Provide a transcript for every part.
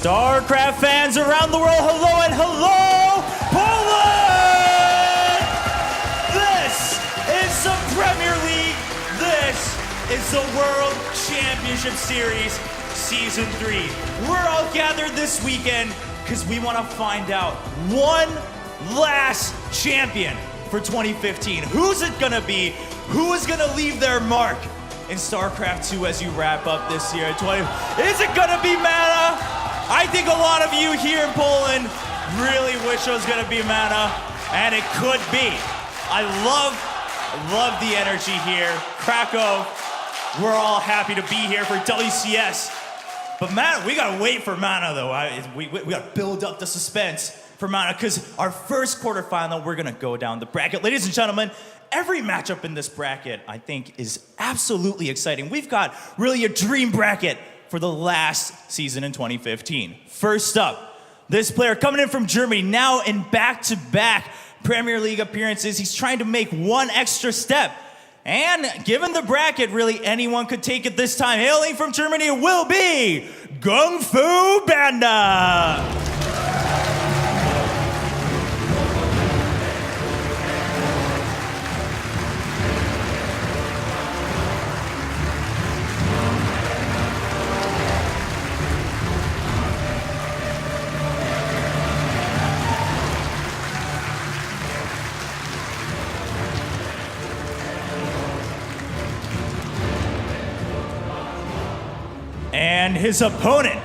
StarCraft fans around the world, hello and hello, Poland! This is the Premier League. This is the World Championship Series Season 3. We're all gathered this weekend because we want to find out one last champion for 2015. Who's it gonna be? Who is gonna leave their mark in StarCraft 2 as you wrap up this year at 20? Is it gonna be Mana? I think a lot of you here in Poland really wish it was gonna be Mana, and it could be. I love the energy here. Krakow, we're all happy to be here for WCS. But Mana, we gotta wait for Mana though. We gotta build up the suspense for Mana, because our first quarterfinal, we're gonna go down the bracket. Ladies and gentlemen, every matchup in this bracket, I think, is absolutely exciting. We've got really a dream bracket for the last season in 2015. First up, this player coming in from Germany, now in back-to-back Premier League appearances. He's trying to make one extra step. And given the bracket, really anyone could take it this time. Hailing from Germany, it will be GunGFuBanDa. And his opponent,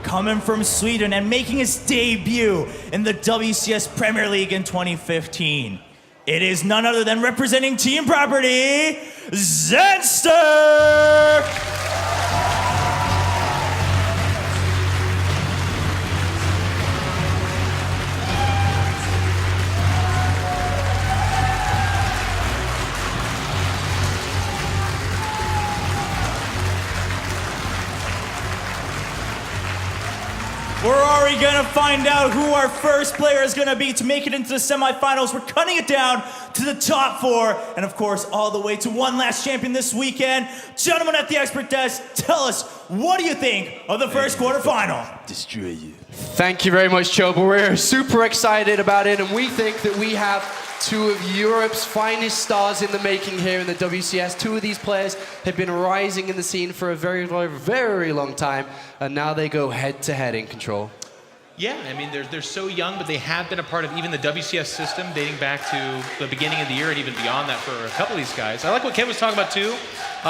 coming from Sweden and making his debut in the WCS Premier League in 2015. It is none other than representing Team Property, Zanster! We're already gonna find out who our first player is gonna be to make it into the semifinals. We're cutting it down to the top 4, and of course, all the way to one last champion this weekend. Gentlemen at the expert desk, tell us, what do you think of the first quarterfinal? Destroy you. Thank you very much, Chobo. We're super excited about it, and we think that we have two of Europe's finest stars in the making here in the WCS. Two of these players have been rising in the scene for a very, very, very long time, and now they go head-to-head in Control. Yeah, I mean, they're so young, but they have been a part of even the WCS system dating back to the beginning of the year and even beyond that for a couple of these guys. I like what Ken was talking about, too.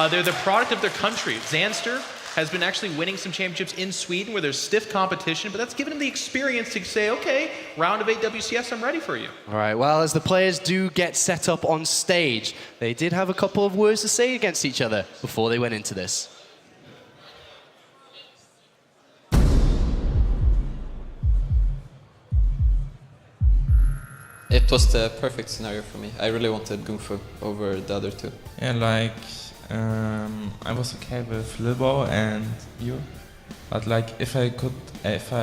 They're the product of their country. Zanster has been actually winning some championships in Sweden where there's stiff competition, but that's given him the experience to say, okay, round of 8 WCS, I'm ready for you. All right, well, as the players do get set up on stage, they did have a couple of words to say against each other before they went into this. It was the perfect scenario for me. I really wanted GunGfu over the other two. Yeah, like, I was okay with Lilbo and you, but like if I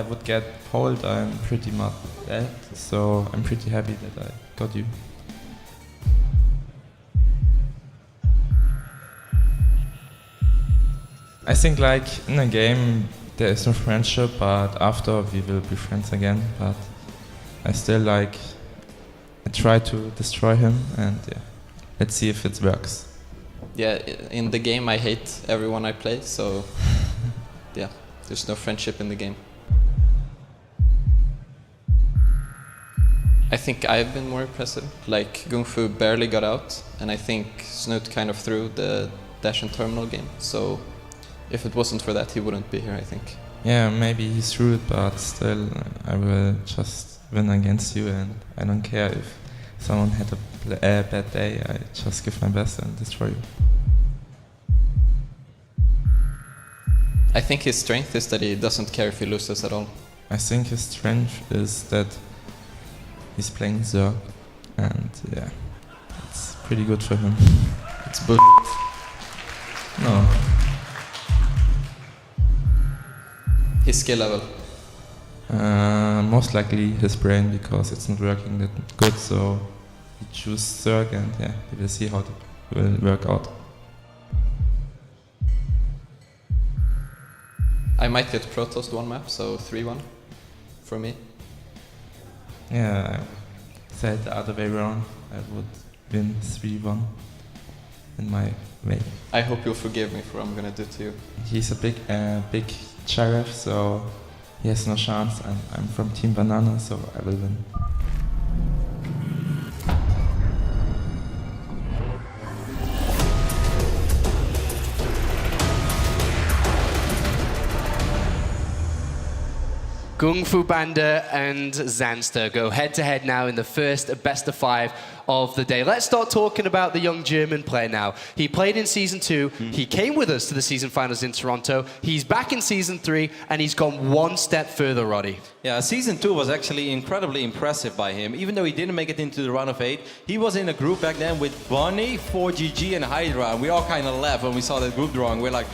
would get polled, I'm pretty much dead. So I'm pretty happy that I got you. I think like in a game there is no friendship, but after we will be friends again. But I still like, I try to destroy him, and yeah, let's see if it works. Yeah, in the game I hate everyone I play, so yeah, there's no friendship in the game. I think I've been more impressive. Like, GunGfu barely got out, and I think Snoot kind of threw the dash and terminal game, so if it wasn't for that, he wouldn't be here, I think. Yeah, maybe he's rude, but still, I will just win against you, and I don't care if someone had a bad day. I just give my best and destroy you. I think his strength is that he doesn't care if he loses at all. I think his strength is that he's playing Zerg, and yeah, it's pretty good for him. It's bull. No. His skill level. Most likely his brain, because it's not working that good, so he chooses Zerg, and yeah, we will see how it will work out. I might get Protoss one map, so 3-1 for me. Yeah, I said the other way around. I would win 3-1 in my way. I hope you'll forgive me for what I'm gonna do to you. He's a big sheriff, so he has no chance, and I'm from Team Banana, so I will win. GunGFuBanDa and Zanster go head-to-head now in the first best of 5 of the day. Let's start talking about the young German player now. He played in Season 2, he came with us to the season finals in Toronto, he's back in Season 3, and he's gone one step further, Roddy. Yeah, Season 2 was actually incredibly impressive by him. Even though he didn't make it into the round of 8, he was in a group back then with Bonnie, 4GG, and Hydra, and we all kind of laughed when we saw that group drawing. We're like,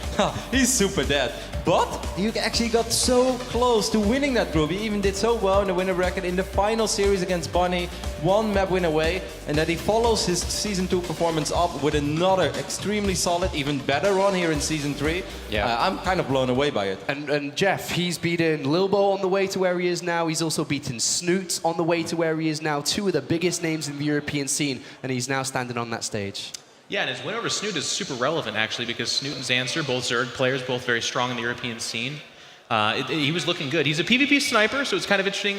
he's super dead. But he actually got so close to winning that group. He even did so well in the winner bracket in the final series against Bonnie, one map win away, and that he follows his Season 2 performance up with another extremely solid, even better run here in Season 3. Yeah. I'm kind of blown away by it. And Jeff, he's beaten Lilbo on the way to where he is now. He's also beaten Snoot on the way to where he is now. 2 of the biggest names in the European scene, and he's now standing on that stage. Yeah, and his win over Snoot is super relevant, actually, because Snoot and Zanster, both Zerg players, both very strong in the European scene. He was looking good. He's a PvP sniper, so it's kind of interesting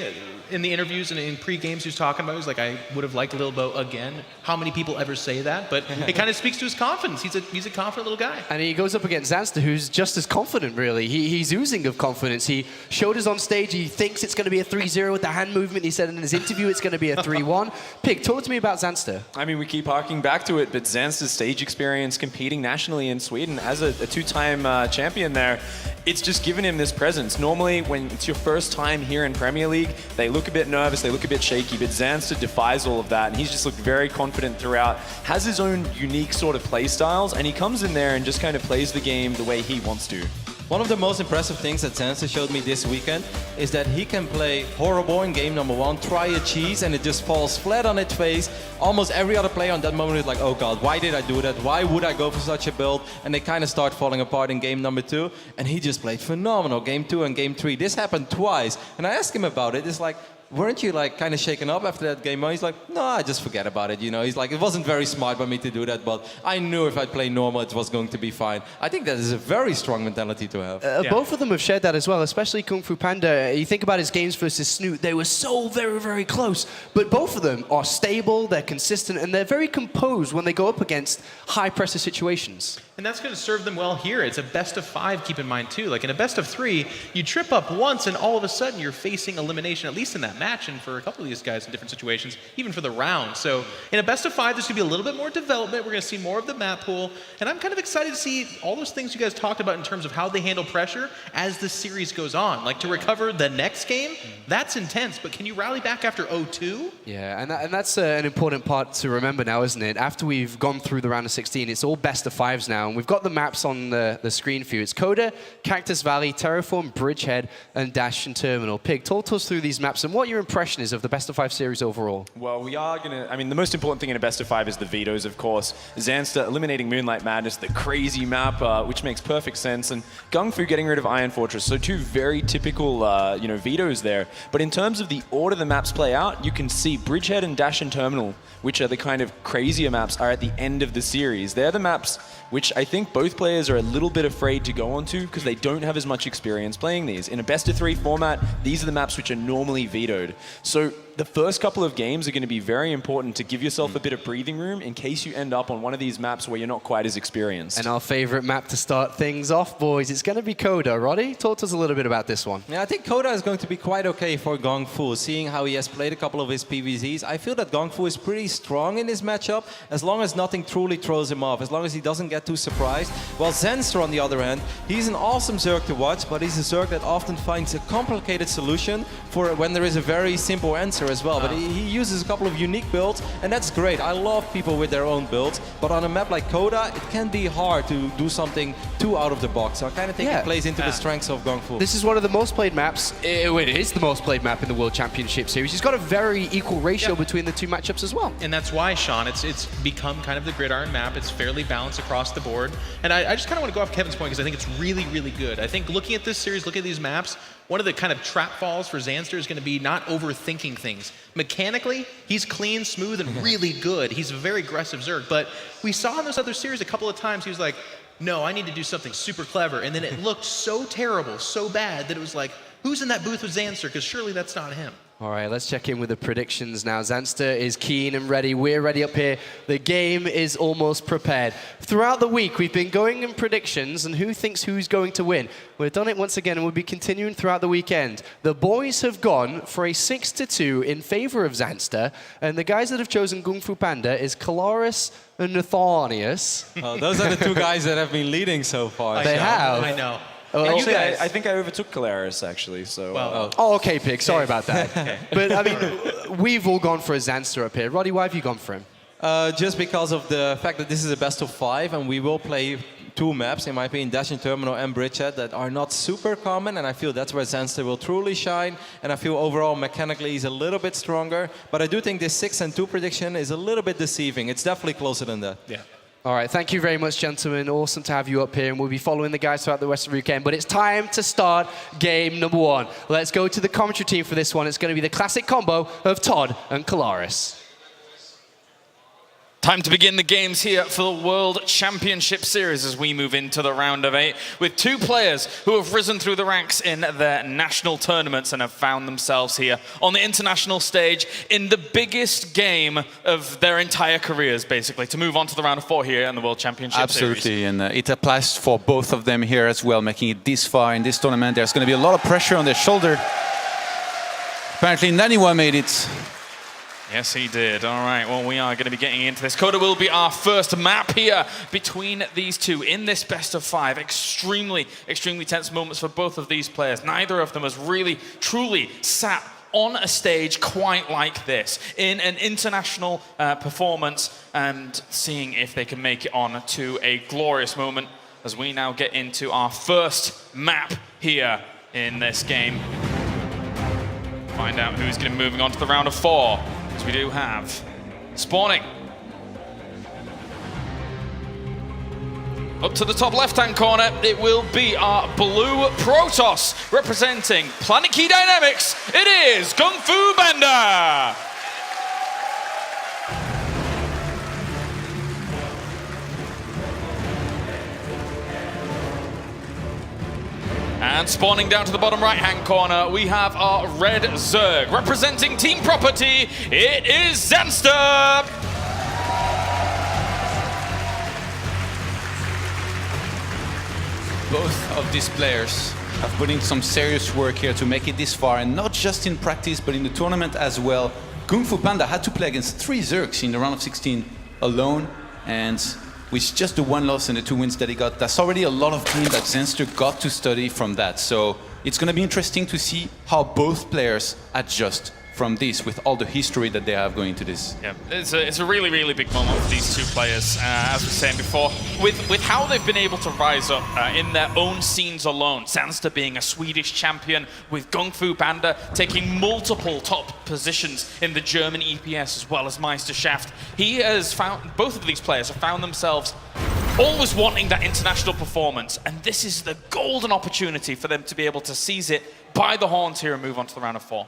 in the interviews and in pre-games he was talking about. He was like, I would have liked Lilbo again. How many people ever say that? But it kind of speaks to his confidence. He's a confident little guy. And he goes up against Zanster, who's just as confident, really. He's oozing of confidence. He showed us on stage he thinks it's going to be a 3-0 with the hand movement. He said in his interview it's going to be a 3-1. Pig, talk to me about Zanster. I mean, we keep harking back to it, but Zanster's stage experience competing nationally in Sweden as a two-time champion there, it's just given him this presence. Normally, when it's your first time here in Premier League, they look a bit nervous, they look a bit shaky, but Zanster defies all of that, and he's just looked very confident throughout, has his own unique sort of play styles, and he comes in there and just kind of plays the game the way he wants to. One of the most impressive things that Zanster showed me this weekend is that he can play horrible in game number 1, try a cheese, and it just falls flat on its face. Almost every other player on that moment is like, oh god, why did I do that? Why would I go for such a build? And they kind of start falling apart in game number 2, and he just played phenomenal. Game 2 and game 3. This happened twice, and I asked him about it. It's like, weren't you like kind of shaken up after that game? He's like, no, I just forget about it. You know, he's like, it wasn't very smart by me to do that, but I knew if I'd play normal, it was going to be fine. I think that is a very strong mentality to have. Yeah. Both of them have shared that as well, especially GunGFuBanDa. You think about his games versus Snoot, they were so very, very close. But both of them are stable, they're consistent, and they're very composed when they go up against high-pressure situations. And that's going to serve them well here. It's a best of 5, keep in mind, too. Like in a best of 3, you trip up once, and all of a sudden you're facing elimination, at least in that match, and for a couple of these guys in different situations, even for the round. So in a best of 5, there's going to be a little bit more development. We're going to see more of the map pool, and I'm kind of excited to see all those things you guys talked about in terms of how they handle pressure as the series goes on. Like to recover the next game, that's intense, but can you rally back after 0-2? Yeah, and that's an important part to remember now, isn't it? After we've gone through the round of 16, it's all best of 5s now, and we've got the maps on the screen for you. It's Coda, Cactus Valley, Terraform, Bridgehead, and Dash and Terminal. Pig, talk to us through these maps and what your impression is of the best of 5 series overall. Well, we are going to, I mean, the most important thing in a best of 5 is the vetoes, of course. Zanster eliminating Moonlight Madness, the crazy map, which makes perfect sense, and GunGFu getting rid of Iron Fortress. So 2 very typical, vetoes there. But in terms of the order the maps play out, you can see Bridgehead and Dash and Terminal, which are the kind of crazier maps, are at the end of the series. They're the maps which I think both players are a little bit afraid to go onto because they don't have as much experience playing these. In a best of 3 format, these are the maps which are normally vetoed. So the first couple of games are going to be very important to give yourself a bit of breathing room in case you end up on one of these maps where you're not quite as experienced. And our favorite map to start things off, boys, it's going to be Coda. Roddy, talk to us a little bit about this one. Yeah, I think Coda is going to be quite okay for GunGFu, seeing how he has played a couple of his PvZs. I feel that GunGFu is pretty strong in this matchup, as long as nothing truly throws him off, as long as he doesn't get too surprised. While Zanster, on the other hand, he's an awesome Zerg to watch, but he's a Zerg that often finds a complicated solution for when there is a very simple answer. Zanster as well, but he uses a couple of unique builds, and that's great. I love people with their own builds, but on a map like Coda, it can be hard to do something too out of the box. So I kind of think it plays into the strengths of GunGfu. This is one of the most played maps. It is the most played map in the World Championship Series. He's got a very equal ratio between the two matchups as well. And that's why, Sean, it's become kind of the gridiron map. It's fairly balanced across the board. And I just kind of want to go off Kevin's point because I think it's really, really good. I think looking at this series, looking at these maps, one of the kind of trap falls for Zanster is going to be not overthinking things. Mechanically, he's clean, smooth, and really good. He's a very aggressive Zerg. But we saw in those other series a couple of times he was like, no, I need to do something super clever. And then it looked so terrible, so bad that it was like, who's in that booth with Zanster? Because surely that's not him. All right, let's check in with the predictions now. Zanster is keen and ready. We're ready up here. The game is almost prepared. Throughout the week, we've been going in predictions and who thinks who's going to win. We've done it once again and we'll be continuing throughout the weekend. The boys have gone for a 6-2 in favor of Zanster, and the guys that have chosen GunGFuBanDa is Kalaris and Nathanius. Those are the two guys that have been leading so far. They have. I know. Actually, I think I overtook Kalaris, actually. So. Oh, okay, Pig. Sorry about that. But, I mean, we've all gone for a Zanster up here. Roddy, why have you gone for him? Just because of the fact that this is a best of 5, and we will play 2 maps, in my opinion, Dashing Terminal and Bridgehead, that are not super common, and I feel that's where Zanster will truly shine, and I feel overall mechanically he's a little bit stronger, but I do think this 6-2 prediction is a little bit deceiving. It's definitely closer than that. Yeah. All right, thank you very much, gentlemen. Awesome to have you up here, and we'll be following the guys throughout the rest of the weekend. But it's time to start game number 1. Let's go to the commentary team for this one. It's going to be the classic combo of Todd and Kalaris. Time to begin the games here for the World Championship Series as we move into the round of 8 with 2 players who have risen through the ranks in their national tournaments and have found themselves here on the international stage in the biggest game of their entire careers, basically, to move on to the round of 4 here in the World Championship Absolutely, Series. and it applies for both of them here as well, making it this far in this tournament. There's going to be a lot of pressure on their shoulder. Apparently, Naniwa made it. Yes, he did. All right, well, we are going to be getting into this. Coda will be our first map here between these two in this best of 5. Extremely, extremely tense moments for both of these players. Neither of them has really, truly sat on a stage quite like this in an international performance and seeing if they can make it on to a glorious moment as we now get into our first map here in this game. Find out who's going to be moving on to the round of 4. As we do have spawning up to the top left-hand corner, it will be our blue Protoss representing Planet Key Dynamics. It is GunGFuBanDa. And spawning down to the bottom right-hand corner, we have our red Zerg. Representing Team Property, it is Zanster! Both of these players have put in some serious work here to make it this far, and not just in practice, but in the tournament as well. GunGFuBanDa had to play against 3 Zergs in the round of 16 alone, and with just the 1 loss and the 2 wins that he got, that's already a lot of game that Zanster got to study from that. So it's going to be interesting to see how both players adjust from this with all the history that they have going into this. Yeah, it's a really, really big moment for these 2 players, as we were saying before, with how they've been able to rise up in their own scenes alone. Zanster being a Swedish champion, with GunGFuBanDa taking multiple top positions in the German EPS as well as Meisterschaft. He has found, both of these players have found themselves always wanting that international performance, and this is the golden opportunity for them to be able to seize it by the horns here and move on to the round of 4.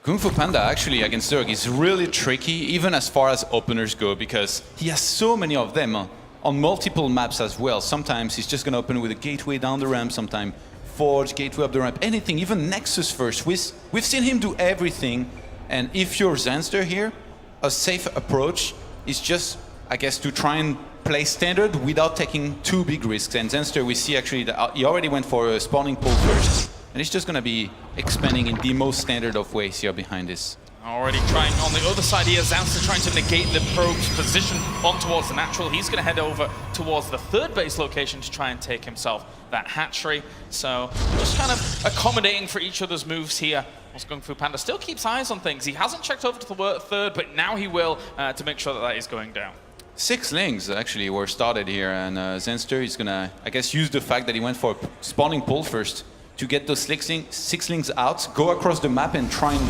GunGFuBanDa actually against Zerg is really tricky, even as far as openers go, because he has so many of them on multiple maps as well. Sometimes he's just going to open with a gateway down the ramp, sometimes Forge, gateway up the ramp, anything, even Nexus first. We've seen him do everything, and if you're Zanster here, a safe approach is just, I guess, to try and play standard without taking too big risks. And Zanster, we see actually that he already went for a spawning pole first. And it's just going to be expanding in the most standard of ways here behind this. Already trying on the other side here, Zanster trying to negate the probe's position on towards the natural. He's going to head over towards the third base location to try and take himself that hatchery. So just kind of accommodating for each other's moves here. Whilst GunGFuBanDa still keeps eyes on things. He hasn't checked over to the third, but now he will to make sure that that is going down. 6 links actually were started here, and Zanster is gonna, I guess, use the fact that he went for a spawning pull first to get those 6 links out, go across the map and try and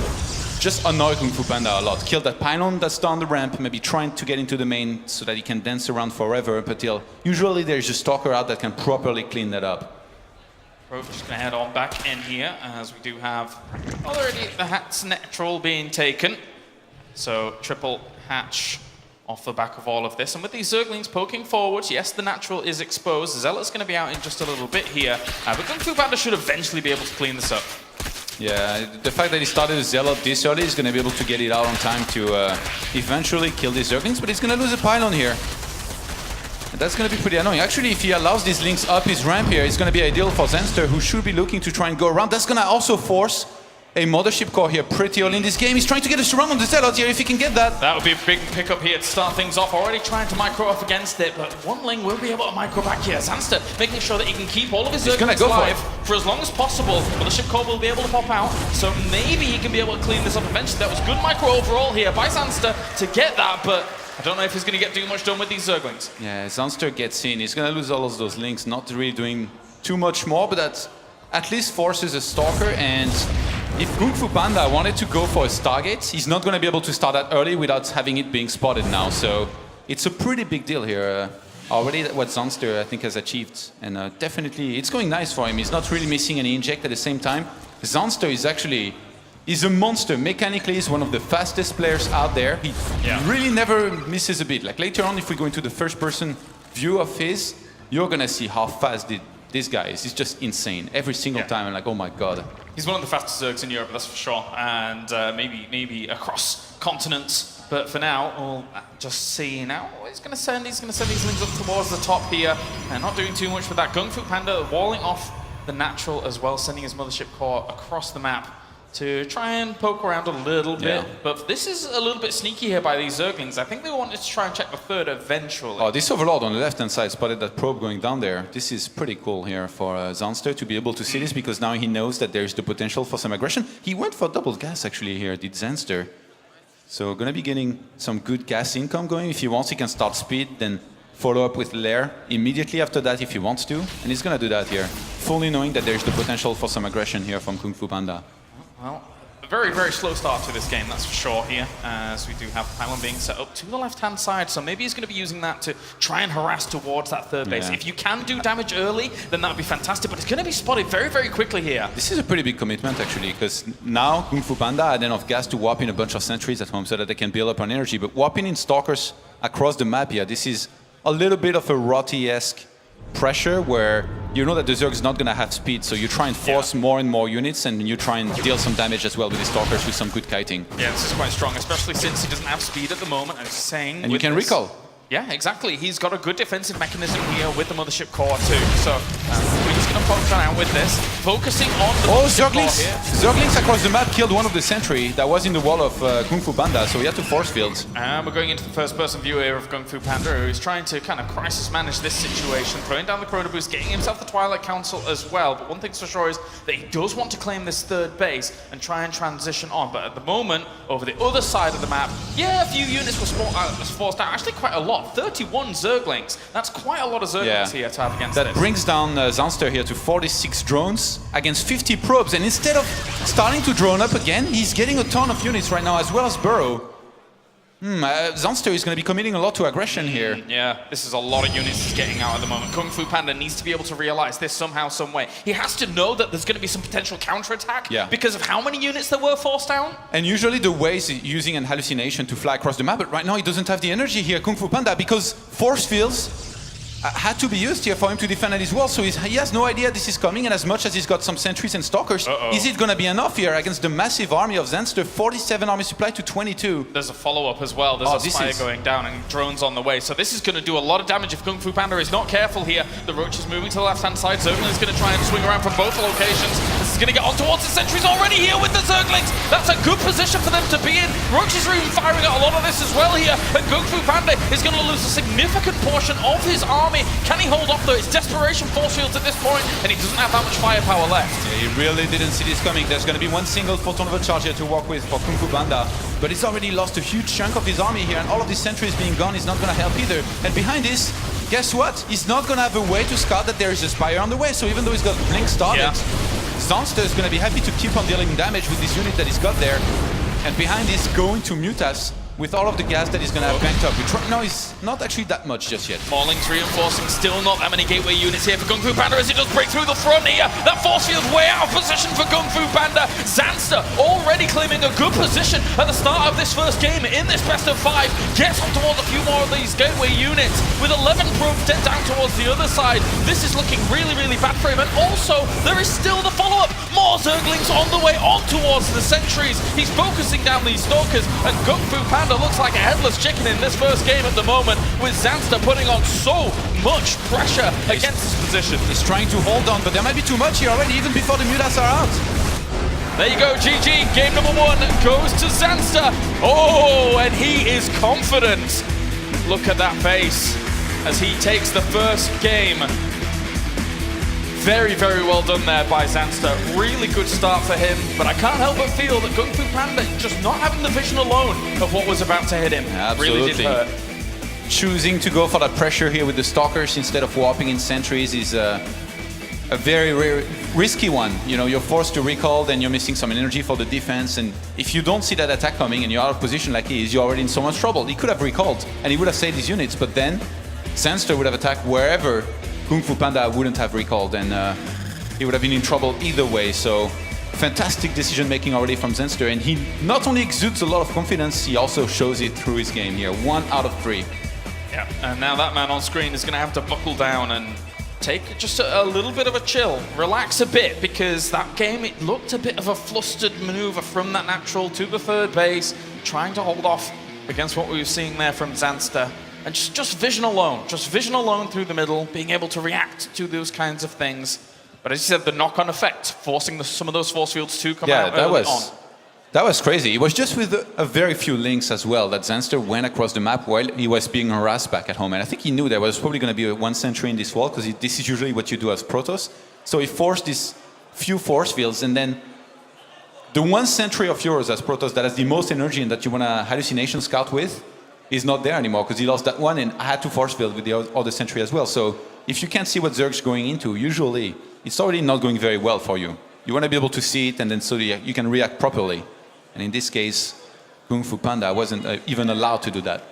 just annoy GunGFuBanDa a lot. Kill that pylon that's down the ramp, maybe trying to get into the main so that he can dance around forever up until usually there's a stalker out that can properly clean that up. Probe just going to head on back in here as we do have already the hat's natural being taken. So triple hatch off the back of all of this. And with these Zerglings poking forwards, yes, the natural is exposed. Zealot's going to be out in just a little bit here. But GunGFuBanDa should eventually be able to clean this up. Yeah, the fact that he started a Zealot this early is going to be able to get it out on time to eventually kill these Zerglings, but he's going to lose a pylon here. And that's going to be pretty annoying. Actually, if he allows these links up his ramp here, it's going to be ideal for Zanster, who should be looking to try and go around. That's going to also force a Mothership core here pretty early in this game. He's trying to get a surround on the Zealot here if he can get that. That would be a big pickup here to start things off. Already trying to micro off against it, but one Ling will be able to micro back here. Zanster making sure that he can keep all of his Zerglings alive for as long as possible. Mothership core will be able to pop out, so maybe he can be able to clean this up eventually. That was good micro overall here by Zanster to get that, but I don't know if he's going to get too much done with these Zerglings. Yeah, Zanster gets in. He's going to lose all of those links, not really doing too much more, but that at least forces a stalker. And if GunGFuBanDa wanted to go for a Stargate, he's not going to be able to start that early without having it being spotted now. So it's a pretty big deal here. Already what Zanster, I think, has achieved. And definitely, it's going nice for him. He's not really missing any inject at the same time. Zanster is actually... he's a monster. Mechanically, he's one of the fastest players out there. He really never misses a beat. Like later on, if we go into the first-person view of his, you're going to see how fast this guy is. He's just insane. Every single time, I'm like, oh my god. He's one of the fastest Zergs in Europe, that's for sure. And maybe across continents. But for now, we'll just see now. He's going to send these links up towards the top here. And not doing too much with that. GunGFuBanDa walling off the natural as well, sending his Mothership core across the map to try and poke around a little bit. But this is a little bit sneaky here by these Zerglings. I think they wanted to try and check the third eventually. Oh, this Overlord on the left-hand side spotted that probe going down there. This is pretty cool here for Zanster to be able to see this, because now he knows that there's the potential for some aggression. He went for double gas actually here, did Zanster. So gonna be getting some good gas income going. If he wants, he can start speed, then follow up with Lair immediately after that if he wants to. And he's gonna do that here, fully knowing that there's the potential for some aggression here from GunGFuBanDa. Well, a very, very slow start to this game, that's for sure here, as we do have Pylon being set up to the left-hand side, so maybe he's going to be using that to try and harass towards that third base. If you can do damage early, then that would be fantastic, but it's going to be spotted very, very quickly here. This is a pretty big commitment, actually, because now GunGFuBanDa had enough gas to warp in a bunch of sentries at home so that they can build up on energy, but warping in stalkers across the map here, this is a little bit of a Rotty-esque pressure where you know that the Zerg is not going to have speed, so you try and force more and more units, and you try and deal some damage as well with the stalkers with some good kiting. Yeah, this is quite strong, especially since he doesn't have speed at the moment. I'm saying, and you can recall. Yeah, exactly. He's got a good defensive mechanism here with the Mothership core too. So we're just going to poke out with this, focusing on the Mothership core here. Zerglings across the map killed one of the sentry that was in the wall of GunGFuBanDa, so he had to force field. And we're going into the first-person view here of GunGFuBanDa, who's trying to kind of crisis manage this situation, throwing down the Chrono Boost, getting himself the Twilight Council as well. But one thing's for sure is that he does want to claim this third base and try and transition on. But at the moment, over the other side of the map, yeah, a few units were forced out. Actually, quite a lot. 31 Zerglings. That's quite a lot of Zerglings here to have against that brings down Zanster here to 46 drones against 50 probes. And instead of starting to drone up again, he's getting a ton of units right now, as well as Burrow. Zanster is going to be committing a lot to aggression here. Yeah, this is a lot of units he's getting out at the moment. GunGFuBanDa needs to be able to realize this somehow, some way. He has to know that there's going to be some potential counterattack because of how many units there were forced down. And usually the way is using an hallucination to fly across the map, but right now he doesn't have the energy here, GunGFuBanDa, because force fields had to be used here for him to defend at his wall, so he has no idea this is coming, and as much as he's got some sentries and stalkers, is it going to be enough here against the massive army of Zanster? 47 army supply to 22. There's a follow-up as well. There's a spire going down and drones on the way, so this is going to do a lot of damage if GunGFuBanDa is not careful here. The Roach is moving to the left-hand side. Zergling is going to try and swing around from both locations. He's going to get on towards the sentries already here with the Zerglings. That's a good position for them to be in. Roach's Room firing out a lot of this as well here. And GunGFuBanDa is going to lose a significant portion of his army. Can he hold off though? It's desperation force fields at this point, and he doesn't have that much firepower left. Yeah, he really didn't see this coming. There's going to be one single photon overcharge here to work with for GunGFuBanDa, but he's already lost a huge chunk of his army here, and all of these sentries being gone is not going to help either. And behind this, guess what? He's not going to have a way to scout that there is a Spire on the way, so even though he's got Blink started, Zanster is going to be happy to keep on dealing damage with this unit that he's got there. And behind this, going to Mutas with all of the gas that he's going to have banked up, which right now is not actually that much just yet. Mauling's reinforcing, still not that many gateway units here for GunGFuBanDa as he does break through the front here. That force field way out of position for GunGFuBanDa. Zanster already claiming a good position at the start of this first game in this best of 5. Gets on towards a few more of these gateway units with 11 probes dead down towards the other side. This is looking really, really bad for him. And also, there is still the follow-up. More Zerglings on the way on towards the sentries. He's focusing down these stalkers, and GunGFuBanDa looks like a headless chicken in this first game at the moment, with Zanster putting on so much pressure against his position. He's trying to hold on, but there might be too much here already, even before the Mutas are out. There you go, GG. Game number 1 goes to Zanster. Oh, and he is confident. Look at that face as he takes the first game. Very, very well done there by Zanster. Really good start for him, but I can't help but feel that GunGFuBanDa just not having the vision alone of what was about to hit him really did hurt. Choosing to go for that pressure here with the Stalkers instead of warping in sentries is a very risky one. You know, you're forced to recall, then you're missing some energy for the defense, and if you don't see that attack coming and you're out of position like he is, you're already in so much trouble. He could have recalled, and he would have saved his units, but then Zanster would have attacked wherever GunGFuBanDa wouldn't have recalled, and he would have been in trouble either way. So fantastic decision making already from Zanster, and he not only exudes a lot of confidence, he also shows it through his game here. 1 out of 3. Yeah, and now that man on screen is going to have to buckle down and take just a little bit of a chill, relax a bit, because that game, it looked a bit of a flustered maneuver from that natural to the third base, trying to hold off against what we were seeing there from Zanster. And just vision alone through the middle, being able to react to those kinds of things. But as you said, the knock-on effect, forcing some of those force fields to come out early on. That was crazy. It was just with a very few links as well that Zanster went across the map while he was being harassed back at home. And I think he knew there was probably going to be one sentry in this wall, because this is usually what you do as Protoss. So he forced these few force fields, and then the one sentry of yours as Protoss that has the most energy and that you want to hallucination scout with is not there anymore, because he lost that one, and I had to force field with the other sentry as well. So if you can't see what Zerg's going into, usually it's already not going very well for you. You want to be able to see it, and then so you can react properly. And in this case, GunGFuBanDa wasn't even allowed to do that.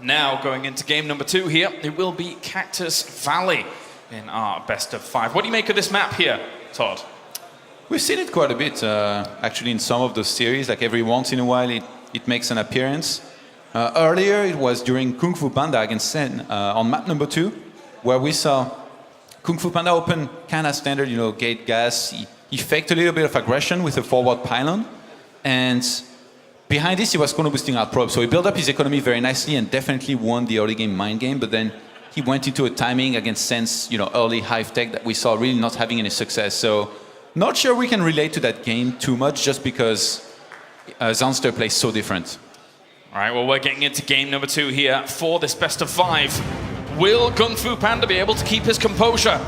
Now going into game number 2 here, it will be Cactus Valley in our best of 5. What do you make of this map here, Todd? We've seen it quite a bit, actually, in some of those series. Like every once in a while, it makes an appearance. Earlier, it was during GunGFuBanDa against Sen on map number 2, where we saw GunGFuBanDa open kind of standard, gate gas. He faked a little bit of aggression with a forward pylon, and behind this, he was corner boosting out probes. So he built up his economy very nicely and definitely won the early game mind game. But then he went into a timing against Sen's, early hive tech that we saw really not having any success. So not sure we can relate to that game too much, just because Zanster plays so different. All right, well, we're getting into game number 2 here for this best of 5. Will GunGFuBanDa be able to keep his composure?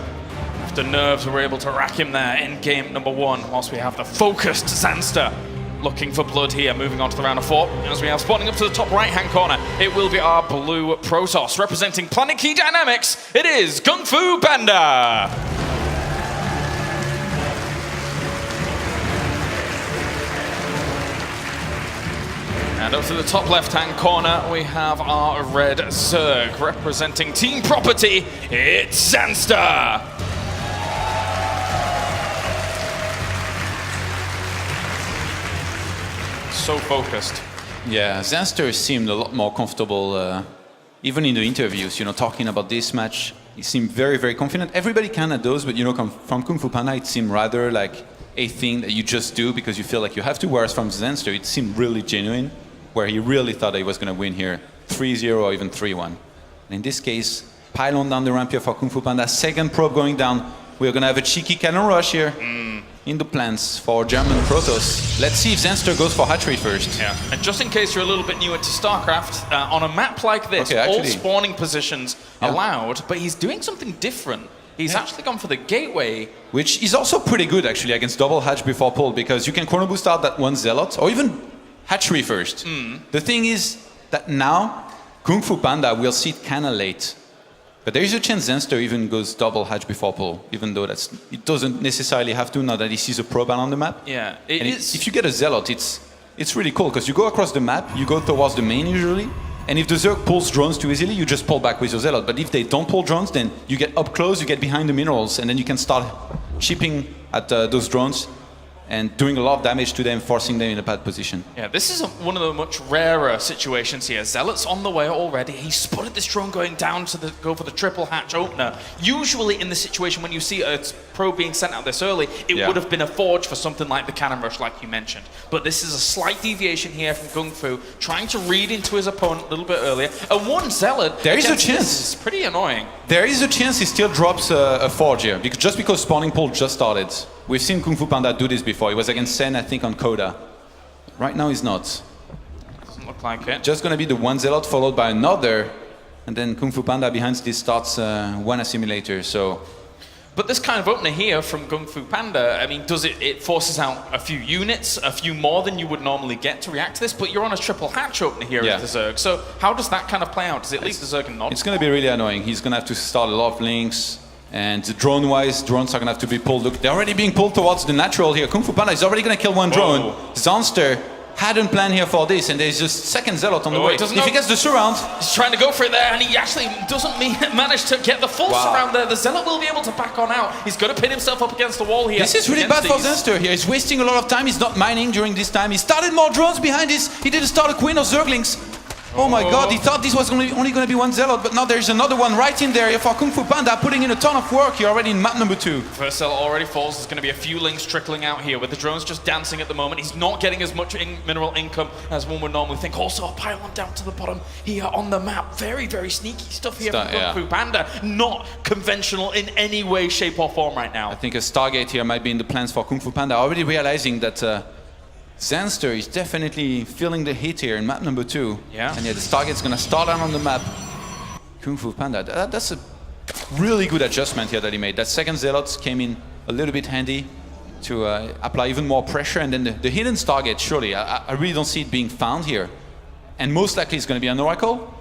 After nerves were able to rack him there in game number 1, whilst we have the focused Zanster looking for blood here, moving on to the round of 4. As we have spawning up to the top right-hand corner, it will be our blue Protoss. Representing Planet Key Dynamics, it is GunGFuBanDa. And up to the top left-hand corner, we have our red Zerg. Representing Team Property, it's Zanster. So focused. Yeah, Zanster seemed a lot more comfortable, even in the interviews, talking about this match. He seemed very, very confident. Everybody kind of does, but from GunGFuBanDa, it seemed rather like a thing that you just do because you feel like you have to, whereas from Zanster, it seemed really genuine, where he really thought that he was going to win here 3-0 or even 3-1. And in this case, pylon down the ramp here for GunGFuBanDa. Second probe going down we're gonna have a cheeky cannon rush here in the plans for German Protoss. Let's see if Zanster goes for hatchery first. Yeah, and just in case you're a little bit newer to StarCraft, on a map like this, all spawning positions allowed, but he's doing something different. He's actually gone for the gateway. Which is also pretty good, actually, against double hatch before pull, because you can chrono boost out that one Zealot, or even hatchery first. The thing is that now, GunGFuBanDa will see it kind of late. But there is a chance Zanster even goes double hatch before pull, even though it doesn't necessarily have to now that he sees a proban on the map. Yeah, if you get a Zealot, it's really cool, because you go across the map, you go towards the main usually, and if the Zerg pulls drones too easily, you just pull back with your Zealot. But if they don't pull drones, then you get up close, you get behind the minerals, and then you can start chipping at those drones and doing a lot of damage to them, forcing them in a bad position. Yeah, this is one of the much rarer situations here. Zealot's on the way already. He spotted this drone going down to go for the triple hatch opener. Usually in this situation, when you see a probe being sent out this early, it would have been a forge for something like the cannon rush, like you mentioned. But this is a slight deviation here from GunGfu, trying to read into his opponent a little bit earlier. And one Zealot, there is a chance. It's pretty annoying. There is a chance he still drops a forge here, just because spawning pull just started. We've seen GunGFuBanDa do this before. He was against Sen, I think, on Coda. Right now he's not. Doesn't look like it. Just gonna be the one Zealot followed by another, and then GunGFuBanDa behind this starts one assimilator, so... But this kind of opener here from GunGFuBanDa, I mean, it forces out a few units, a few more than you would normally get to react to this, but you're on a triple hatch opener here with the Zerg. So how does that kind of play out? Does it leave the Zerg and not? It's gonna be really annoying. He's gonna have to start a lot of links. And drone-wise, drones are going to have to be pulled. Look, they're already being pulled towards the natural here. GunGFuBanDa is already going to kill one drone. Zanster hadn't planned here for this, and there's just second Zealot on the way. If he gets the surround... He's trying to go for it there, and he actually doesn't manage to get the full surround there. The Zealot will be able to back on out. He's got to pin himself up against the wall here. This is really bad for Zanster here. He's wasting a lot of time. He's not mining during this time. He started more drones behind this. He didn't start a queen of Zerglings. Oh my god, he thought this was only going to be one Zealot, but now there's another one right in there for GunGFuBanDa, putting in a ton of work here already in map number 2. First Zealot already falls. There's going to be a few links trickling out here with the drones just dancing at the moment. He's not getting as much mineral income as one would normally think. Also a pylon down to the bottom here on the map. Very, very sneaky stuff here from GunGFuBanDa. Not conventional in any way, shape or form right now. I think a Stargate here might be in the plans for GunGFuBanDa, already realizing that Zanster is definitely feeling the heat here in map number 2. Yeah. And the Stargate's gonna start out on the map. GunGFuBanDa, that's a really good adjustment here that he made. That second Zealot came in a little bit handy to apply even more pressure. And then the hidden Stargate, surely, I really don't see it being found here. And most likely it's gonna be an Oracle.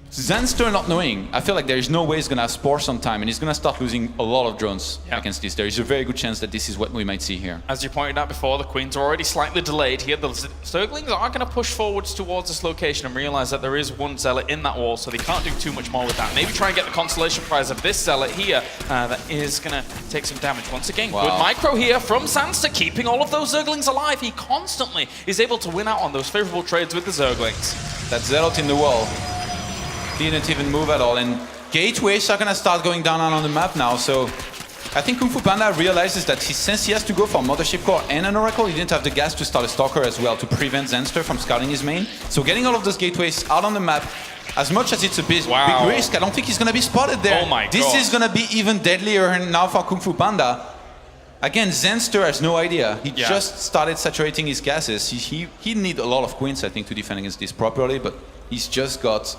Zanster not knowing, I feel like there is no way he's going to have Spore sometime, and he's going to start losing a lot of drones against this. There is a very good chance that this is what we might see here. As you pointed out before, the Queens are already slightly delayed here. The Zerglings are going to push forwards towards this location and realize that there is one Zealot in that wall, so they can't do too much more with that. Maybe try and get the consolation prize of this Zealot here that is going to take some damage. Once again, good micro here from Zanster, keeping all of those Zerglings alive. He constantly is able to win out on those favorable trades with the Zerglings. That Zealot in the wall didn't even move at all, and gateways are gonna start going down on the map now, so I think GunGFuBanDa realizes that since he has to go for Mothership Core and an Oracle, he didn't have the gas to start a Stalker as well to prevent Zanster from scouting his main. So getting all of those gateways out on the map, as much as it's a big risk, I don't think he's gonna be spotted there. Oh my this is gonna be even deadlier now for GunGFuBanDa. Again, Zanster has no idea. He just started saturating his gases. He need a lot of queens, I think, to defend against this properly, but he's just got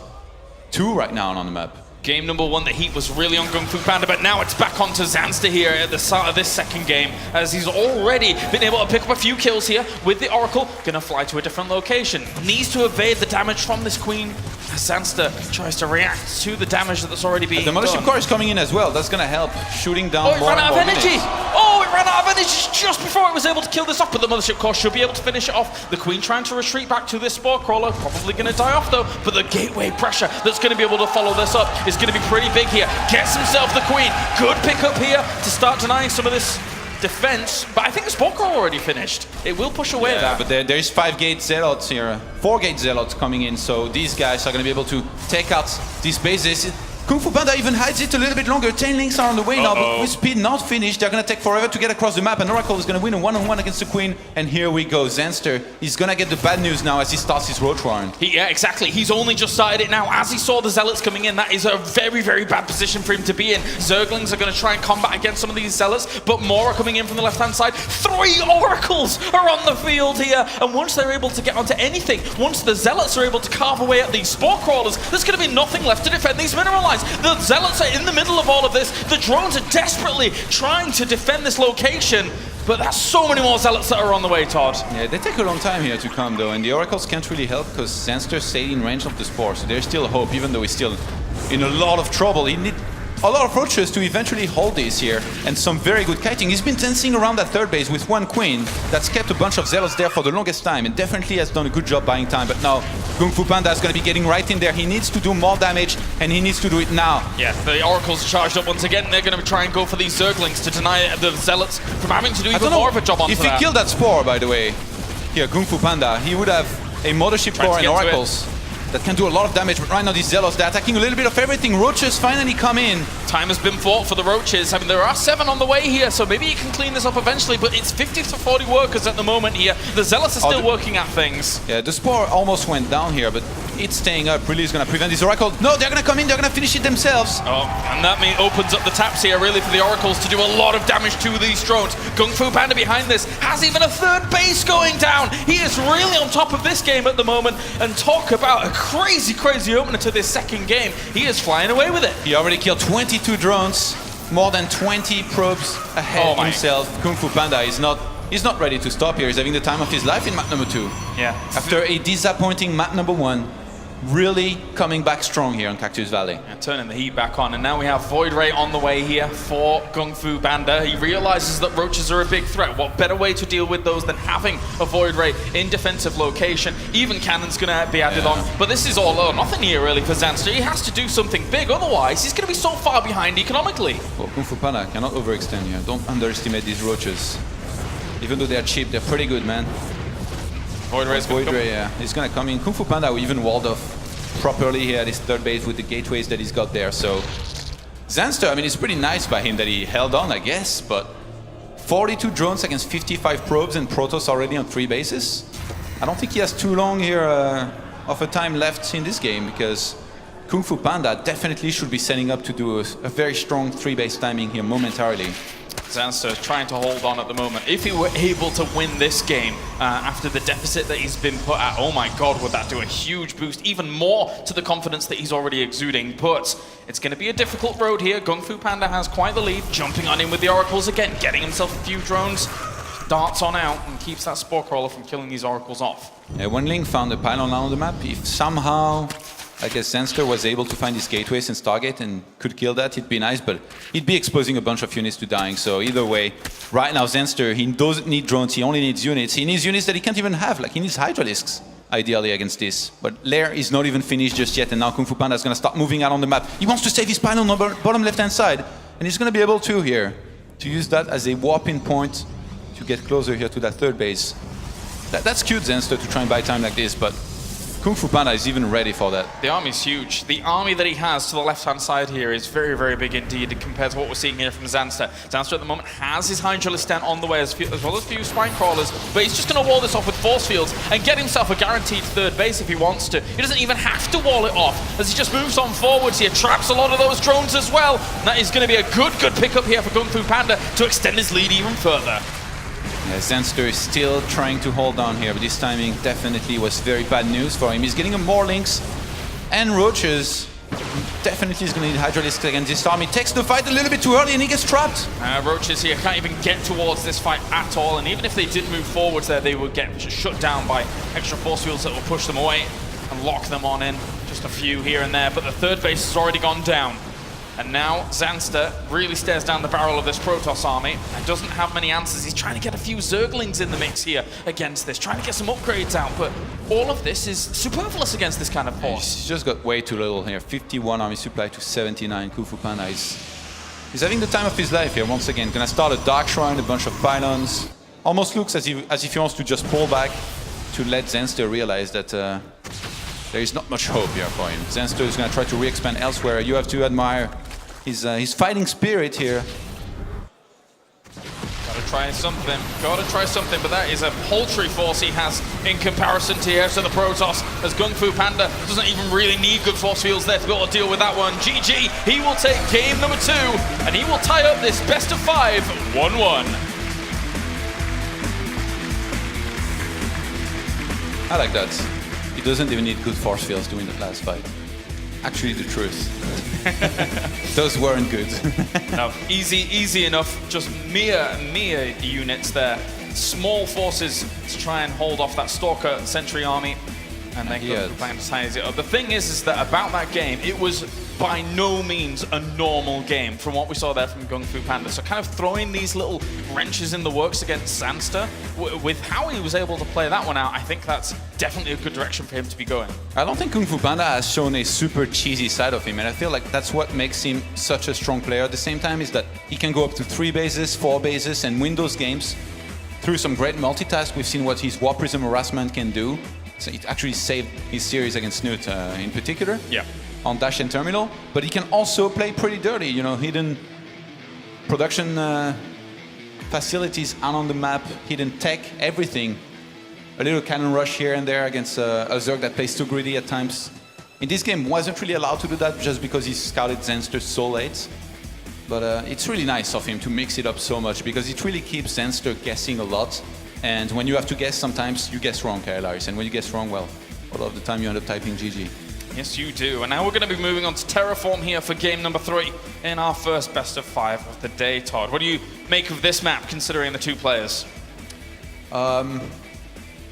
2 right now on the map. Game number 1, the heat was really on GunGFuBanDa, but now it's back onto Zanster here at the start of this second game, as he's already been able to pick up a few kills here with the Oracle. Gonna fly to a different location. Needs to evade the damage from this Queen. Zanster tries to react to the damage that's already being done. The Mothership Core is coming in as well. That's gonna help, shooting down more and more. Oh, it ran out of energy! Oh, it ran out of energy just before it was able to kill this off, but the Mothership Core should be able to finish it off. The Queen trying to retreat back to this Spore Crawler, probably gonna die off though, but the gateway pressure that's gonna be able to follow this up is gonna be pretty big here. Gets himself the Queen. Good pickup here to start denying some of this defense, but I think the Spore Crawler already finished. It will push away that. But there's 5 gate Zealots here, 4 gate Zealots coming in, so these guys are going to be able to take out these bases. GunGFuBanDa even hides it a little bit longer. 10 links are on the way now, but with speed not finished, they're gonna take forever to get across the map, and Oracle is gonna win a one-on-one against the Queen, and here we go. Zanster, he's gonna get the bad news now as he starts his Roach Warren. Yeah, exactly. He's only just started it now. As he saw the Zealots coming in, that is a very, very bad position for him to be in. Zerglings are going to try and combat against some of these Zealots, but more are coming in from the left-hand side. 3 Oracles are on the field here, and once they're able to get onto anything, once the Zealots are able to carve away at these Spore Crawlers, there's going to be nothing left to defend these Mineralize. The Zealots are in the middle of all of this. The drones are desperately trying to defend this location, but there's so many more Zealots that are on the way, Todd. Yeah, they take a long time here to come though, and the Oracles can't really help because Zanster stayed in range of the Spore, so there's still hope, even though he's still in a lot of trouble. He needs a lot of roaches to eventually hold this here, and some very good kiting. He's been dancing around that third base with one Queen that's kept a bunch of Zealots there for the longest time, and definitely has done a good job buying time, but now GunGFuBanDa is going to be getting right in there. He needs to do more damage, and he needs to do it now. Yeah, the Oracles are charged up once again. They're going to try and go for these Zerglings to deny the Zealots from having to do even more of a job on if he killed that Spore, by the way, here, GunGFuBanDa, he would have a Mothership Core and Oracles that can do a lot of damage, but right now these Zealots, they're attacking a little bit of everything. Roaches finally come in. Time has been fought for the Roaches. I mean, there are 7 on the way here, so maybe you can clean this up eventually, but it's 50 to 40 workers at the moment here. The Zealots are still working at things. Yeah, the Spore almost went down here, but it's staying up. Really is going to prevent this Oracle. No, they're going to come in, they're going to finish it themselves. Oh, and that opens up the taps here, really, for the Oracles to do a lot of damage to these drones. GunGFuBanDa behind this has even a third base going down. He is really on top of this game at the moment, and talk about a crazy opener to this second game. He is flying away with it. He already killed 22 drones, more than 20 probes ahead himself. GunGFuBanDa he's not ready to stop here. He's having the time of his life in map number 2. Yeah. After a disappointing map number 1, really coming back strong here on Cactus Valley. And turning the heat back on, and now we have Void Ray on the way here for GunGFuBanDa. He realizes that Roaches are a big threat. What better way to deal with those than having a Void Ray in defensive location? Even Cannon's gonna be added on, but this is all or nothing here really for Zanster. He has to do something big, otherwise he's gonna be so far behind economically. Well, GunGFuBanDa cannot overextend here. Don't underestimate these Roaches. Even though they're cheap, they're pretty good, man. Void Ray, yeah. He's gonna come in. GunGFuBanDa even walled off properly here at his third base with the gateways that he's got there. So Zanster, I mean, it's pretty nice by him that he held on, I guess, but 42 drones against 55 probes and Protoss already on 3 bases. I don't think he has too long here of a time left in this game, because GunGFuBanDa definitely should be setting up to do a very strong 3-base timing here momentarily. Zanster is trying to hold on at the moment. If he were able to win this game after the deficit that he's been put at, oh my god, would that do a huge boost, even more to the confidence that he's already exuding. But it's going to be a difficult road here. GunGFuBanDa has quite the lead, jumping on in with the Oracles again, getting himself a few drones, darts on out, and keeps that Spore Crawler from killing these Oracles off. Yeah, when Link found a pylon on the map, if somehow I guess Zanster was able to find his gateways and Stargate and could kill that, it'd be nice, but he'd be exposing a bunch of units to dying. So either way, right now Zanster, he doesn't need drones, he only needs units. He needs units that he can't even have, like he needs Hydralisks, ideally, against this. But Lair is not even finished just yet, and now GunGFuBanDa is going to start moving out on the map. He wants to save his pylon on the bottom left-hand side, and he's going to be able to here, to use that as a warping point to get closer here to that third base. That's cute, Zanster, to try and buy time like this, but GunGFuBanDa is even ready for that. The army's huge. The army that he has to the left-hand side here is very, very big indeed compared to what we're seeing here from Zanster. Zanster at the moment has his Hydralisks on the way as well as a few Spine Crawlers, but he's just going to wall this off with Force Fields and get himself a guaranteed third base if he wants to. He doesn't even have to wall it off as he just moves on forwards here, traps a lot of those drones as well. And that is going to be a good pickup here for GunGFuBanDa to extend his lead even further. Yeah, Zanster is still trying to hold on here, but this timing definitely was very bad news for him. He's getting more links and Roaches. Definitely is going to need Hydralisks against this army. Takes the fight a little bit too early and he gets trapped. Roaches here can't even get towards this fight at all, and even if they did move forwards there, they would get shut down by extra force fields that will push them away and lock them on in. Just a few here and there, but the third base has already gone down. And now Zanster really stares down the barrel of this Protoss army and doesn't have many answers. He's trying to get a few Zerglings in the mix here against this, trying to get some upgrades out, but all of this is superfluous against this kind of force. He's just got way too little here. 51 army supply to 79. GunGFuBanDa is having the time of his life here once again. Gonna start a Dark Shrine, a bunch of pylons. Almost looks as if he wants to just pull back to let Zanster realize that there is not much hope here for him. Zanster is going to try to re-expand elsewhere. You have to admire his fighting spirit here. Gotta try something, but that is a paltry force he has in comparison to the rest of the Protoss, as GunGFuBanDa doesn't even really need good force fields there to be able to deal with that one. GG, he will take game number 2, and he will tie up this best of 5, 1-1. I like that. He doesn't even need good force fields to win the last fight. Actually, the truth. Those weren't good. No, easy enough. Just mere units there. Small forces to try and hold off that Stalker Sentry army, and then GunGFuBanDa ties it up. The thing is that about that game, it was by no means a normal game from what we saw there from GunGFuBanDa. So kind of throwing these little wrenches in the works against Zanster, with how he was able to play that one out, I think that's definitely a good direction for him to be going. I don't think GunGFuBanDa has shown a super cheesy side of him, and I feel like that's what makes him such a strong player at the same time, is that he can go up to 3 bases, 4 bases, and win those games through some great multitask. We've seen what his War Prism harassment can do. So it actually saved his series against Snoot in particular. Yeah. On Dash and Terminal, but he can also play pretty dirty, you know, hidden production facilities out on the map, hidden tech, everything. A little cannon rush here and there against a Zerg that plays too greedy at times. In this game, wasn't really allowed to do that just because he scouted Zanster so late. But it's really nice of him to mix it up so much, because it really keeps Zanster guessing a lot. And when you have to guess, sometimes you guess wrong, Kailaris. And when you guess wrong, well, a lot of the time you end up typing GG. Yes, you do. And now we're going to be moving on to Terraform here for game number 3 in our first best of 5 of the day, Todd. What do you make of this map, considering the 2 players?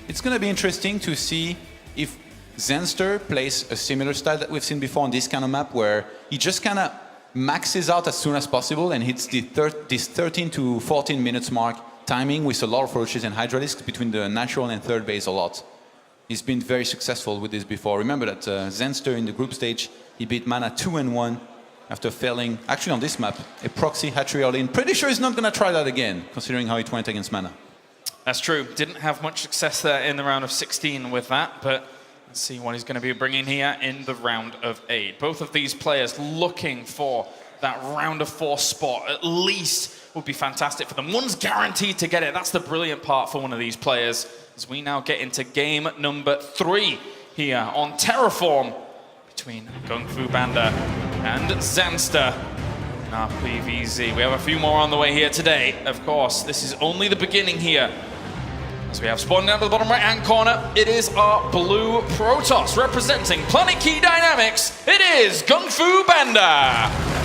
It's going to be interesting to see if Zanster plays a similar style that we've seen before on this kind of map, where he just kind of maxes out as soon as possible and hits this 13 to 14 minutes mark timing with a lot of roaches and Hydralisks between the natural and third base a lot. He's been very successful with this before. Remember that Zanster in the group stage, he beat Mana 2-1 after failing, actually on this map, a proxy hatchery all-in. Pretty sure he's not going to try that again, considering how it went against Mana. That's true. Didn't have much success there in the round of 16 with that, but let's see what he's going to be bringing here in the round of 8. Both of these players looking for that round of 4 spot, at least, would be fantastic for them. One's guaranteed to get it. That's the brilliant part for one of these players, as we now get into game number 3 here on Terraform between GunGFuBanDa and Zanster in our PVZ. We have a few more on the way here today. Of course, this is only the beginning here, as we have spawning down to the bottom right-hand corner. It is our blue Protoss representing Planet Key Dynamics. It is GunGFuBanDa.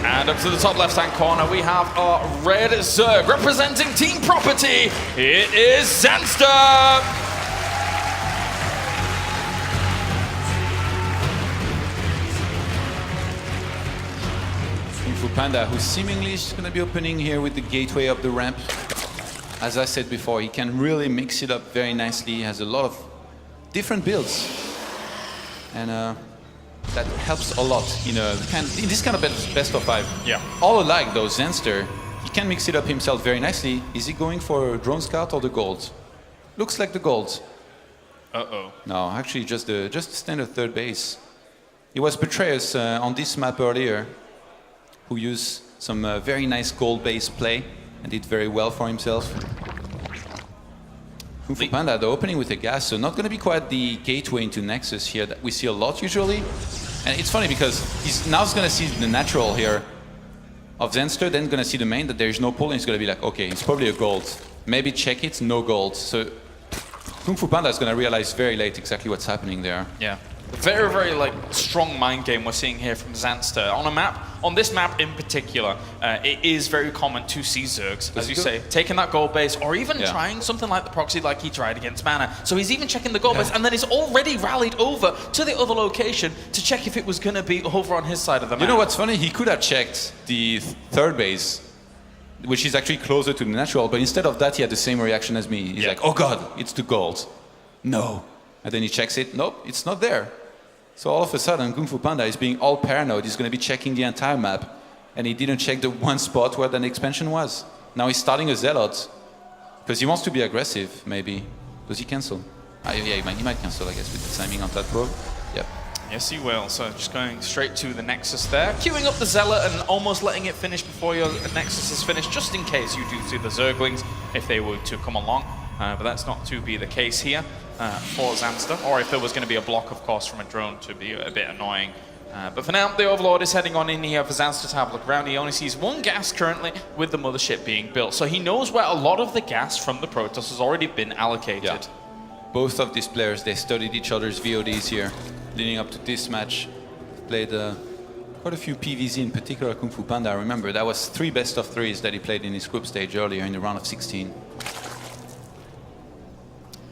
And up to the top left-hand corner, we have our red Zerg representing Team Property. It is Zanster. GunGFuBanDa, who seemingly is going to be opening here with the gateway up the ramp. As I said before, he can really mix it up very nicely. He has a lot of different builds. And that helps a lot in this kind of best of 5. Yeah. All alike though, Zanster, he can mix it up himself very nicely. Is he going for Drone Scout or the gold? Looks like the gold. Uh-oh. No, actually just the standard third base. It was Betrayus on this map earlier, who used some very nice gold base play and did very well for himself. GunGFuBanDa, the opening with a gas, so not going to be quite the gateway into Nexus here that we see a lot usually. And it's funny because he's now going to see the natural here of Zanster, then going to see the main that there is no pull, and he's going to be like, okay, it's probably a gold. Maybe check it, no gold. So GunGFuBanDa is going to realize very late exactly what's happening there. Yeah. Very, very strong mind game we're seeing here from Zanster. On this map in particular, it is very common to see Zergs, as you say, taking that gold base, or even trying something like the proxy like he tried against Mana. So he's even checking the gold base, and then he's already rallied over to the other location to check if it was going to be over on his side of the map. You know what's funny? He could have checked the third base, which is actually closer to the natural, but instead of that, he had the same reaction as me. He's like, oh god, it's the gold. No. And then he checks it, nope, it's not there. So all of a sudden, GunGFuBanDa is being all paranoid. He's going to be checking the entire map, and he didn't check the one spot where the expansion was. Now he's starting a Zealot because he wants to be aggressive, maybe. Does he cancel? Yeah, he might cancel, I guess, with the timing on that probe. Yep. Yes, he will. So just going straight to the Nexus there, queuing up the Zealot and almost letting it finish before your Nexus is finished, just in case you do see the Zerglings, if they were to come along. But that's not to be the case here for Zanster, or if there was going to be a block, of course, from a drone to be a bit annoying. But for now, the Overlord is heading on in here for Zanster to have a look around. He only sees one gas currently with the mothership being built. So he knows where a lot of the gas from the Protoss has already been allocated. Yeah. Both of these players, they studied each other's VODs here, leading up to this match. Played quite a few PvZ, in particular GunGFuBanDa. I remember that was 3 best of 3s that he played in his group stage earlier in the round of 16.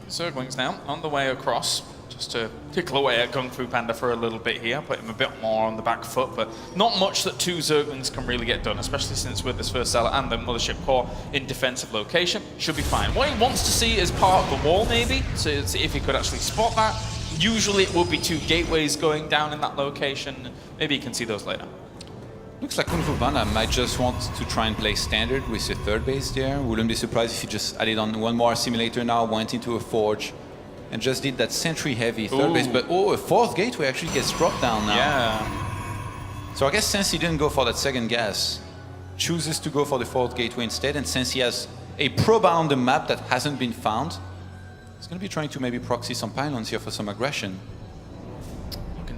Zerglings now on the way across, just to tickle away at GunGFuBanDa for a little bit here, put him a bit more on the back foot, but not much that 2 Zerglings can really get done, especially since with this first Zealot and the Mothership Core in defensive location, should be fine. What he wants to see is part of the wall maybe, to see if he could actually spot that. Usually it would be 2 gateways going down in that location. Maybe you can see those later. Looks like GunGFuBanDa might just want to try and play standard with the 3rd base there. Wouldn't be surprised if he just added on one more simulator now, went into a forge, and just did that sentry heavy 3rd base. But a 4th gateway actually gets dropped down now. Yeah. So I guess since he didn't go for that 2nd gas, chooses to go for the 4th gateway instead, and since he has a probe on the map that hasn't been found, he's going to be trying to maybe proxy some pylons here for some aggression.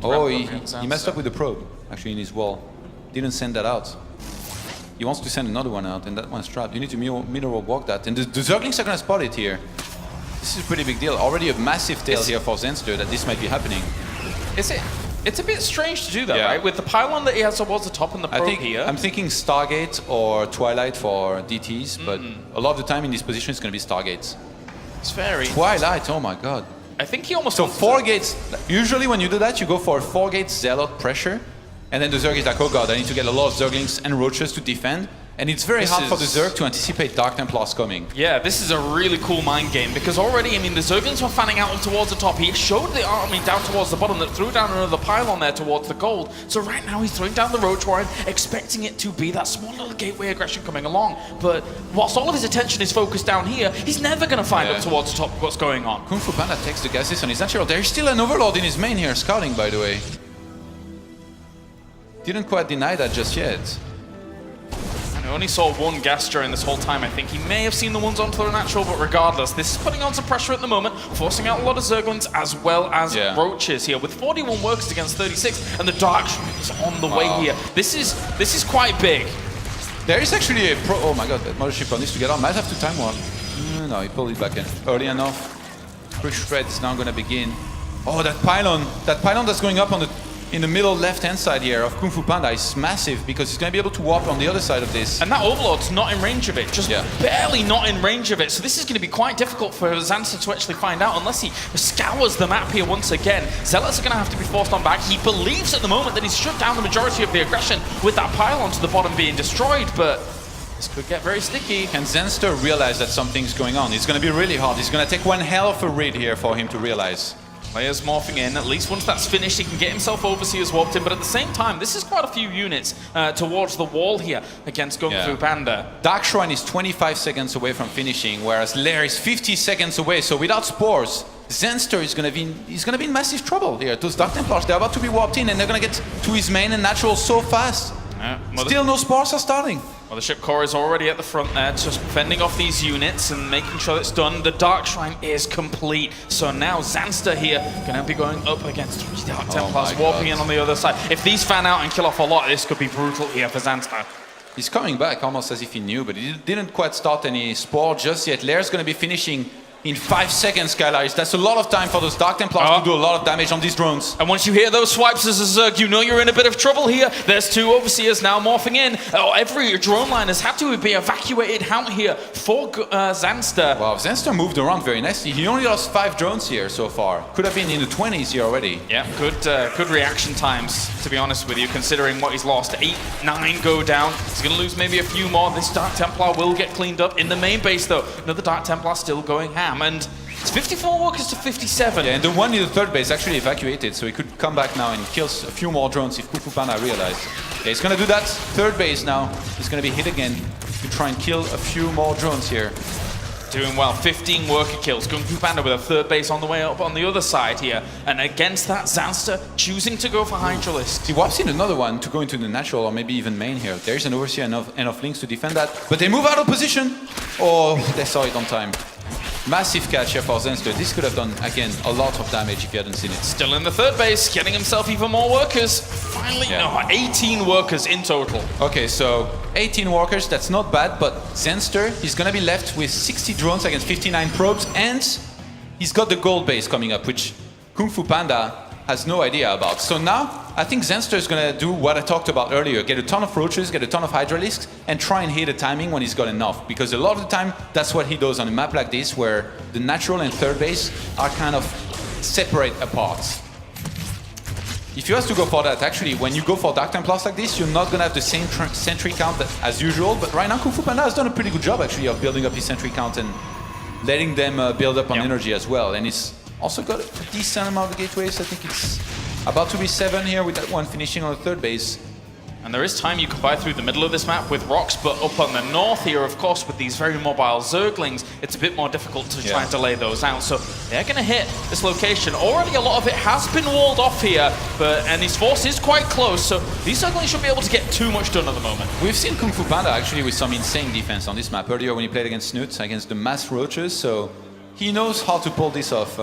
Oh, he messed up with the probe, actually, in his wall. Didn't send that out. He wants to send another one out, and that one's trapped. You need to mineral walk that. And the Zerglings are going to spot it here. This is a pretty big deal. Already a massive tail here for Zanster that this might be happening. Is it? It's a bit strange to do that, right? With the pylon that he has towards the top and the probe here. I'm thinking Stargate or Twilight for DTs, but a lot of the time in this position it's going to be Stargates. It's very... Twilight, oh my god. I think he almost... So 4 gates, usually when you do that, you go for a 4 gate Zealot pressure, and then the Zerg is like, oh god, I need to get a lot of Zerglings and Roaches to defend. And it's very hard for the Zerg to anticipate Dark Templars coming. Yeah, this is a really cool mind game, because already, I mean, the Zerglings were fanning out towards the top. He showed the army down towards the bottom that threw down another pylon there towards the gold. So right now he's throwing down the Roach Warren, expecting it to be that small little gateway aggression coming along. But whilst all of his attention is focused down here, he's never going to find up towards the top what's going on. GunGFuBanDa takes the gases on his natural. There's still an Overlord in his main here, scouting, by the way. Didn't quite deny that just yet. I only saw 1 gas during this whole time. I think he may have seen the ones onto the natural, but regardless, this is putting on some pressure at the moment, forcing out a lot of Zerglings as well as Roaches here, with 41 workers against 36, and the Dark Shrine is on the way here. This is quite big. There is actually a pro... Oh my god, that Mothership needs to get on. Might have to time warp. No, he pulled it back in early enough. Push thread is now going to begin. Oh, that pylon that's going up on in the middle left-hand side here of GunGFuBanDa is massive, because he's going to be able to warp on the other side of this. And that Overlord's not in range of it, just barely not in range of it. So this is going to be quite difficult for Zanster to actually find out unless he scours the map here once again. Zealots are going to have to be forced on back. He believes at the moment that he's shut down the majority of the aggression with that pylon to the bottom being destroyed, but this could get very sticky. Can Zanster realize that something's going on? It's going to be really hard. It's going to take one hell of a read here for him to realize. Players morphing in. At least once that's finished, he can get himself overseers warped in. But at the same time, this is quite a few units towards the wall here against GunGFuBanDa. Dark Shrine is 25 seconds away from finishing, whereas Lair is 50 seconds away. So without spores, Zanster is going to be in massive trouble here. Those Dark Templars, they're about to be warped in, and they're going to get to his main and natural so fast. Still no spores are starting. Well, the ship core is already at the front there, just fending off these units and making sure it's done. The Dark Shrine is complete. So now Zanster here going to be going up against 3 Dark Templars, warping in on the other side. If these fan out and kill off a lot, this could be brutal here for Zanster. He's coming back almost as if he knew, but he didn't quite start any spore just yet. Lair's going to be finishing in 5 seconds, Skylaris. That's a lot of time for those Dark Templars to do a lot of damage on these drones. And once you hear those swipes as a Zerg, you know you're in a bit of trouble here. There's 2 Overseers now morphing in. Every drone line has had to be evacuated out here for Zanster. Wow, Zanster moved around very nicely. He only lost 5 drones here so far. Could have been in the 20s here already. Yeah, good reaction times, to be honest with you, considering what he's lost. 8, 9 go down. He's going to lose maybe a few more. This Dark Templar will get cleaned up in the main base, though. Another Dark Templar still going ham. And it's 54 workers to 57. Yeah, and the one in the 3rd base actually evacuated, so he could come back now and kill a few more drones if GunGFuBanDa realized. Yeah, he's going to do that. 3rd base now. He's going to be hit again. The try and kill a few more drones here. Doing well, 15 worker kills. GunGFuBanDa with a third base on the way up on the other side here. And against that, Zanster choosing to go for Hydralisk. He whops in another one to go into the natural or maybe even main here. There's an Overseer and enough links to defend that. But they move out of position. Oh, they saw it on time. Massive catch here for Zanster. This could have done, again, a lot of damage if you hadn't seen it. Still in the third base, getting himself even more workers. Finally, no, 18 workers in total. Okay, so 18 workers, that's not bad, but Zanster, he's gonna be left with 60 drones against 59 probes, and he's got the gold base coming up, which GunGFuBanDa has no idea about. So now, I think Zanster is gonna do what I talked about earlier, get a ton of roaches, get a ton of Hydralisks, and try and hit the timing when he's got enough. Because a lot of the time, that's what he does on a map like this, where the natural and third base are kind of separate apart. If you have to go for that, actually, when you go for Dark Templars like this, you're not gonna have the same sentry count as usual, but right now GunGFuBanDa has done a pretty good job actually of building up his sentry count and letting them build up on energy as well. And he's also got a decent amount of gateways. I think it's about to be 7 here with that one finishing on the third base. And there is time you can buy through the middle of this map with rocks, but up on the north here, of course, with these very mobile Zerglings, it's a bit more difficult to try and delay those out. So they're going to hit this location. Already a lot of it has been walled off here, and his force is quite close, so these Zerglings should be able to get too much done at the moment. We've seen GunGFuBanDa actually with some insane defense on this map earlier when he played against Snoot, against the mass roaches, so he knows how to pull this off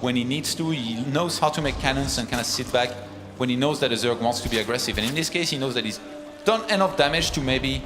when he needs to. He knows how to make cannons and kind of sit back when he knows that a Zerg wants to be aggressive. And in this case, he knows that he's done enough damage to maybe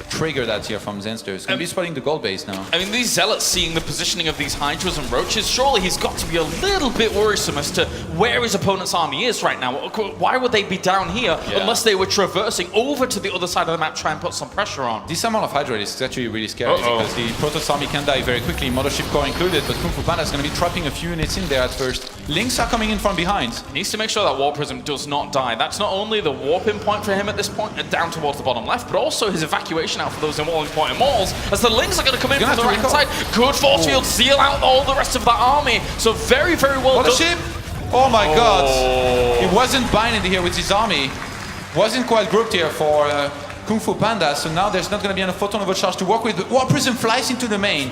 trigger that here from Zanster. He's going to be spotting the gold base now. I mean, these Zealots seeing the positioning of these Hydras and Roaches, surely he's got to be a little bit worrisome as to where his opponent's army is right now. Why would they be down here unless they were traversing over to the other side of the map, try and put some pressure on? This amount of Hydra is actually really scary because the Protoss army can die very quickly, Mothership Core included, but GunGFuBanDa is going to be trapping a few units in there at first. Links are coming in from behind. He needs to make sure that Warp Prism does not die. That's not only the warping point for him at this point, down towards the bottom left, but also his evacuation out for those immortal point malls, as the Lings are going to come in from the right side. Good force field, seal out all the rest of the army. So very, very well done. Mothership! Oh my god! He wasn't binding here with his army. Wasn't quite grouped here for GunGFuBanDa, so now there's not going to be enough photon overcharge to work with, but Warp Prism flies into the main.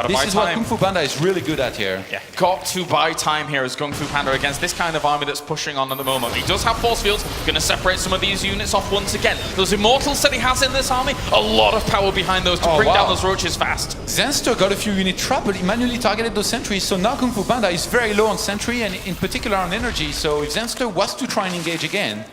This is what GunGFuBanDa is really good at here. Yeah, got to buy time here as GunGFuBanDa against this kind of army that's pushing on at the moment. He does have force fields, going to separate some of these units off once again. Those Immortals that he has in this army, a lot of power behind those to bring down those roaches fast. Zanster got a few unit trapped, but he manually targeted those sentries, so now GunGFuBanDa is very low on sentry and in particular on energy, so if Zanster was to try and engage again,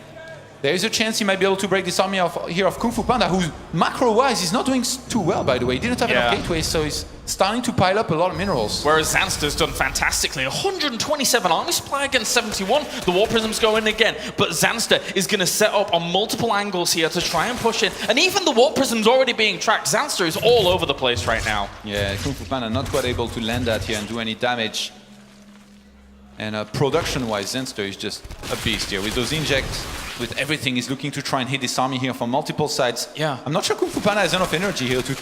there is a chance he might be able to break this army here of GunGFuBanDa, who macro-wise is not doing too well, by the way. He didn't have enough gateways, so he's starting to pile up a lot of minerals. Whereas Zanster's done fantastically. 127 army supply against 71. The Warp Prisms go in again, but Zanster is going to set up on multiple angles here to try and push in. And even the Warp Prism's already being tracked. Zanster is all over the place right now. Yeah, GunGFuBanDa not quite able to land that here and do any damage. And production-wise, Zanster is just a beast here. With those injects, with everything, he's looking to try and hit this army here from multiple sides. Yeah. I'm not sure GunGFuBanDa has enough energy here to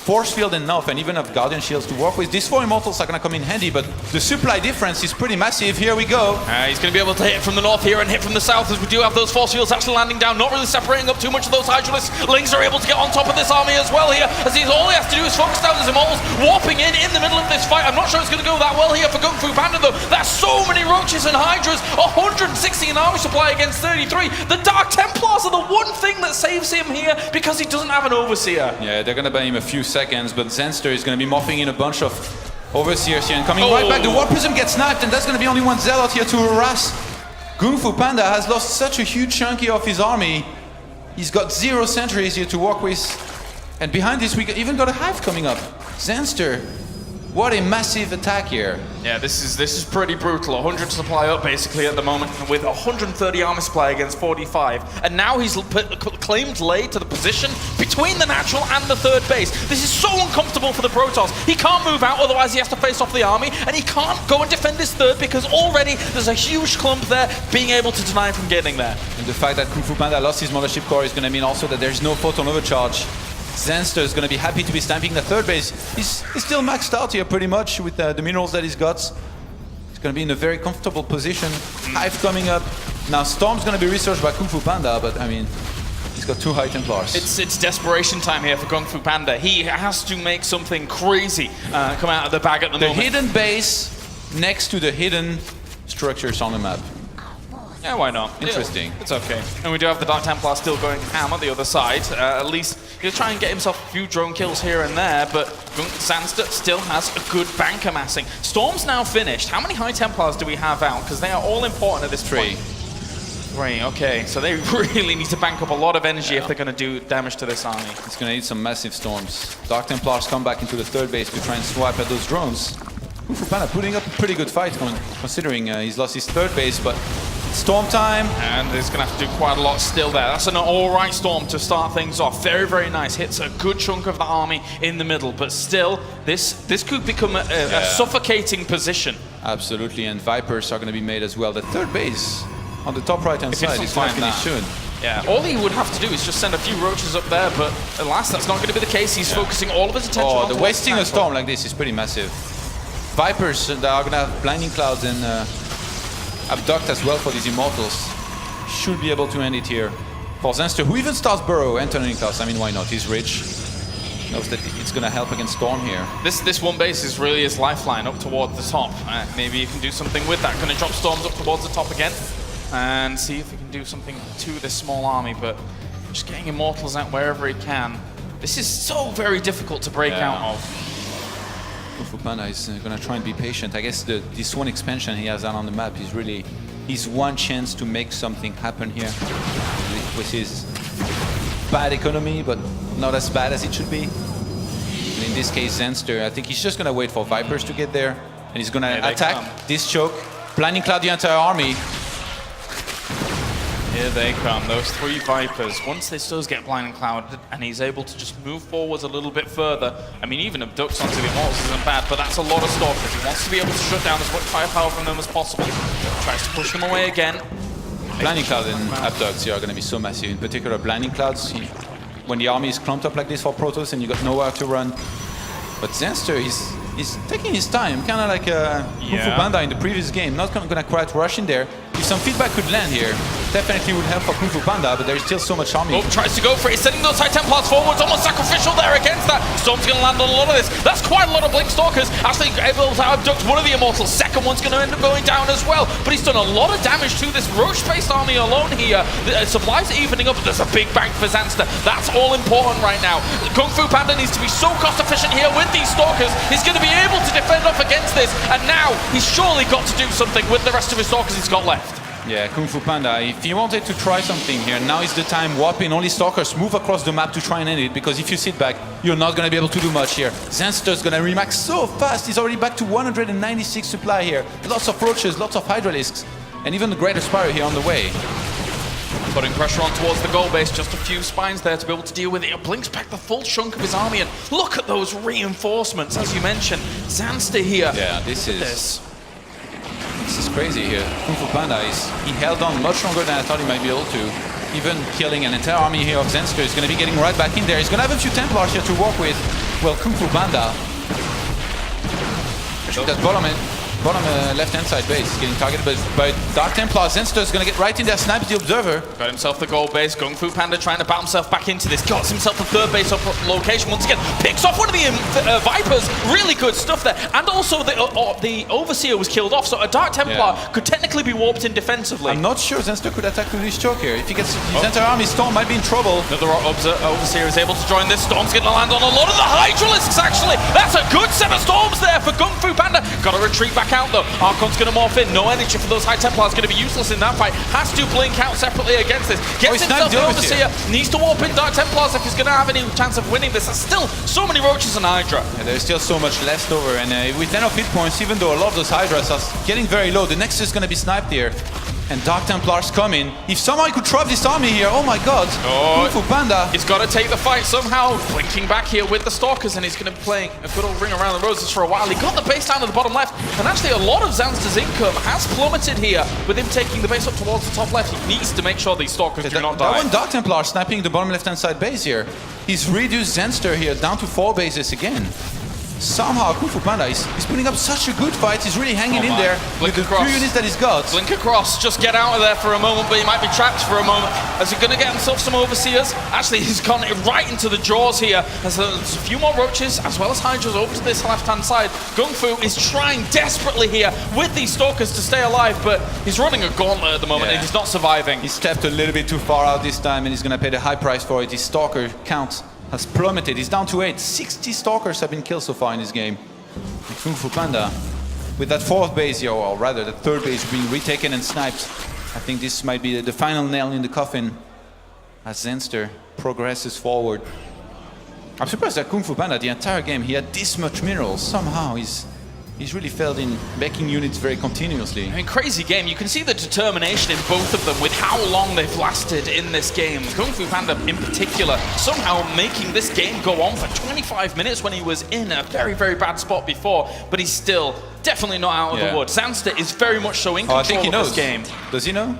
force field enough and even have Guardian Shields to work with. These 4 Immortals are going to come in handy, but the supply difference is pretty massive. Here we go. He's going to be able to hit from the north here and hit from the south, as we do have those force fields actually landing down, not really separating up too much of those Hydralisks. Lings are able to get on top of this army as well here, as all he has to do is focus down his Immortals, warping in the middle of this fight. I'm not sure it's going to go that well here for GunGFuBanDa, though. There's so many Roaches and Hydras, 160 in army supply against 33. The Dark Templars are the one thing that saves him here because he doesn't have an Overseer. Yeah, they're going to buy him a few seconds, but Zanster is going to be morphing in a bunch of Overseers here and coming right back. The Warp Prism gets sniped, and that's going to be only one Zealot here to harass. GunGFuBanDa has lost such a huge chunk of his army. He's got 0 sentries here to work with. And behind this, we even got a Hive coming up. Zanster, what a massive attack here. Yeah, this is pretty brutal. 100 supply up basically at the moment, with 130 armor supply against 45. And now he's claimed lay to the position between the natural and the third base. This is so uncomfortable for the Protoss. He can't move out, otherwise he has to face off the army, and he can't go and defend his third because already there's a huge clump there being able to deny him from getting there. And the fact that GunGFuBanDa lost his Mothership Core is going to mean also that there's no photon overcharge. Zanster is going to be happy to be stamping the third base. He's still maxed out here pretty much with the minerals that he's got. He's going to be in a very comfortable position. Hive coming up. Now Storm's going to be researched by GunGFuBanDa, but I mean, He's got 2 High Templars. It's desperation time here for GunGFuBanDa. He has to make something crazy come out of the bag at the moment. The hidden base next to the hidden structures on the map. Yeah, why not? Interesting. It's okay. And we do have the Dark Templar still going ham on the other side. At least he'll try and get himself a few drone kills here and there, but Zanster still has a good bank amassing. Storm's now finished. How many High Templars do we have out? Because they are all important at this point. 3, okay. So they really need to bank up a lot of energy if they're going to do damage to this army. It's going to need some massive storms. Dark Templars come back into the third base to try and swipe at those drones. GunGFuBanDa putting up a pretty good fight considering he's lost his third base, but storm time. And he's going to have to do quite a lot still there. That's an alright storm to start things off. Very, very nice. Hits a good chunk of the army in the middle, but still, this could become a suffocating position. Absolutely, and Vipers are going to be made as well. The third base on the top right-hand side is going to finish soon. Yeah, all he would have to do is just send a few roaches up there, but alas, that's not going to be the case. He's focusing all of his attention on the wasting a storm like this is pretty massive. Vipers that are going to have Blinding Clouds and Abduct as well for these Immortals should be able to end it here. For Zanster, who even starts Burrow and Turning Clouds, I mean, why not? He's rich. Knows that it's going to help against Storm here. This one base is really his lifeline up towards the top. Maybe you can do something with that. Going to drop Storms up towards the top again and see if he can do something to this small army, but just getting Immortals out wherever he can. This is so very difficult to break out of. GunGFuBanDa is going to try and be patient. I guess this one expansion he has out on the map is really his one chance to make something happen here with his bad economy, but not as bad as it should be. And in this case, Zanster, I think he's just going to wait for Vipers to get there, and he's going to attack this choke, Blinding Cloud the entire army. Here they come, those 3 Vipers. Once this does get Blinding Cloud and he's able to just move forwards a little bit further, I mean, even Abducts onto the Immortals isn't bad, but that's a lot of Stalkers. He wants to be able to shut down as much firepower from them as possible. Tries to push them away again. Blinding Cloud and Abducts here are going to be so massive. In particular, Blinding Clouds, when the army is clumped up like this for Protoss and you got nowhere to run. But Zanster is taking his time, kind of like GunGFuBanDa in the previous game. Not going to quite rush in there. If some feedback could land here, definitely would help for GunGFuBanDa, but there's still so much army. Oh, tries to go for it. He's sending those High Templars forwards, almost sacrificial there against that. Storm's going to land on a lot of this. That's quite a lot of Blink Stalkers. Actually able to abduct one of the Immortals. Second one's going to end up going down as well. But he's done a lot of damage to this Roach-based army alone here. The supplies are evening up, but there's a big bank for Zanster. That's all important right now. GunGFuBanDa needs to be so cost efficient here with these Stalkers. He's going to be able to defend off against this. And now he's surely got to do something with the rest of his Stalkers he's got left. Yeah, GunGFuBanDa, if he wanted to try something here, now is the time. Warp in, only Stalkers, move across the map to try and end it, because if you sit back, you're not going to be able to do much here. Zanster's going to remax so fast, he's already back to 196 supply here. Lots of Roaches, lots of Hydralisks, and even the Greater Spire here on the way. Putting pressure on towards the goal base, just a few spines there to be able to deal with it. Blinks back the full chunk of his army, and look at those reinforcements, as you mentioned. Zanster here. Yeah, this is crazy here. GunGFuBanDa he held on much longer than I thought he might be able to. Even killing an entire army here of Zanster is going to be getting right back in there. He's going to have a few Templars here to work with. Well, GunGFuBanDa, that bottom left-hand side base is getting targeted by Dark Templar. Zanster is going to get right in there, snipes the Observer. Got himself the goal base. GunGFuBanDa trying to bounce himself back into this. Got himself the third base up location once again. Picks off one of the Vipers. Really good stuff there. And also the Overseer was killed off, so a Dark Templar could technically be warped in defensively. I'm not sure Zanster could attack with this choke here. If he gets his entire army, Storm might be in trouble. Another Overseer is able to join this. Storm's going to land on a lot of the Hydralisks, actually. That's a good set of Storms there for GunGFuBanDa. Got to retreat back out, though. Archon's going to morph in. No energy for those High Templars. Going to be useless in that fight. Has to blink out separately against this. Gets himself the Overseer. Needs to warp in Dark Templars if he's going to have any chance of winning this. There's still so many Roaches and Hydra. Yeah, there's still so much left over. And with 10 of hit points, even though a lot of those Hydras are getting very low, the Nexus is going to be sniped here. And Dark Templars come in. If someone could trap this army here, oh my god. GunGFuBanDa. He's got to take the fight somehow. Blinking back here with the Stalkers, and he's going to be playing a good old ring around the roses for a while. He got the base down to the bottom left, and actually a lot of Zanster's income has plummeted here with him taking the base up towards the top left. He needs to make sure these Stalkers do not die. That one Dark Templar sniping the bottom left-hand side base here. He's reduced Zanster here down to 4 bases again. somehow GunGFuBanDa is putting up such a good fight. He's really hanging in there Blink with the across. 3 units that he's got. Blink across, just get out of there for a moment, but he might be trapped for a moment. Is he going to get himself some overseers? Actually, he's gone right into the jaws here. There's a few more roaches, as well as hydras over to this left-hand side. GunGFu is trying desperately here with these stalkers to stay alive, but he's running a gauntlet at the moment, and he's not surviving. He stepped a little bit too far out this time, and he's going to pay the high price for it. His stalker count has plummeted. He's down to 8. 60 stalkers have been killed so far in this game. And GunGFuBanDa, with that 4th base, or rather the 3rd base being retaken and sniped, I think this might be the final nail in the coffin as Zanster progresses forward. I'm surprised that GunGFuBanDa, the entire game, he had this much minerals. Somehow he's really failed in making units very continuously. I mean, crazy game. You can see the determination in both of them with how long they've lasted in this game. GunGFuBanDa in particular, somehow making this game go on for 25 minutes when he was in a very, very bad spot before, but he's still definitely not out of the woods. Zanster is very much so in control I think he of knows. this game. Does he know?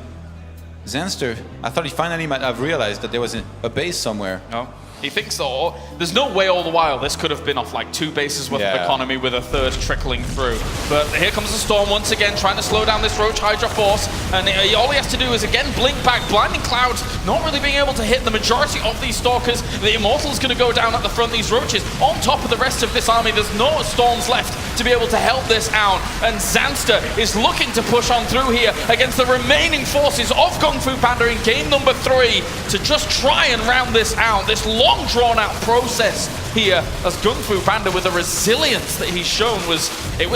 Zanster, I thought he finally might have realized that there was a base somewhere. No. He thinks so. There's no way all the while this could have been off like 2 bases worth of economy with a 3rd trickling through. But here comes the storm once again, trying to slow down this Roach Hydra force. And all he has to do is again blink back. Blinding Clouds not really being able to hit the majority of these Stalkers. The Immortal's going to go down at the front. These Roaches on top of the rest of this army. There's no storms left to be able to help this out. And Zanster is looking to push on through here against the remaining forces of GunGFuBanDa in game number 3 to just try and round this out. This long drawn-out process here as GunGFuBanDa, with the resilience that he's shown, was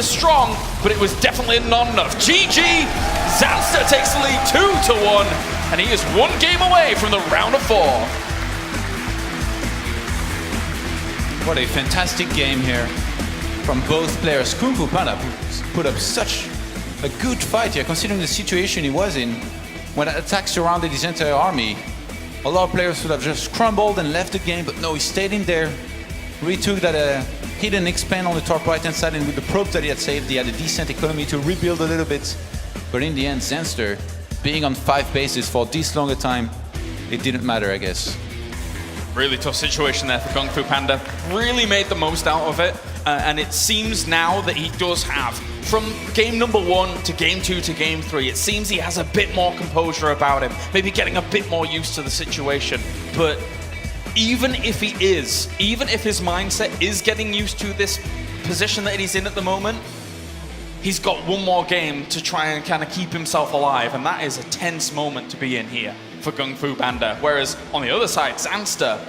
strong, but it was definitely not enough. GG! Zanster takes the lead 2-1, and he is 1 game away from the round of 4. What a fantastic game here from both players. GunGFuBanDa put up such a good fight here, considering the situation he was in when attacks surrounded his entire army. A lot of players would have just crumbled and left the game, but no, he stayed in there, retook that hidden expand on the top right-hand side, and with the probes that he had saved, he had a decent economy to rebuild a little bit. But in the end, Zanster, being on 5 bases for this long a time, it didn't matter, I guess. Really tough situation there for GunGFuBanDa. Really made the most out of it, and it seems now that he does have, from game number 1 to game 2 to game 3, it seems he has a bit more composure about him, maybe getting a bit more used to the situation. But even if his mindset is getting used to this position that he's in at the moment, he's got 1 more game to try and kind of keep himself alive, and that is a tense moment to be in here for GunGFuBanDa. Whereas on the other side, Zanster,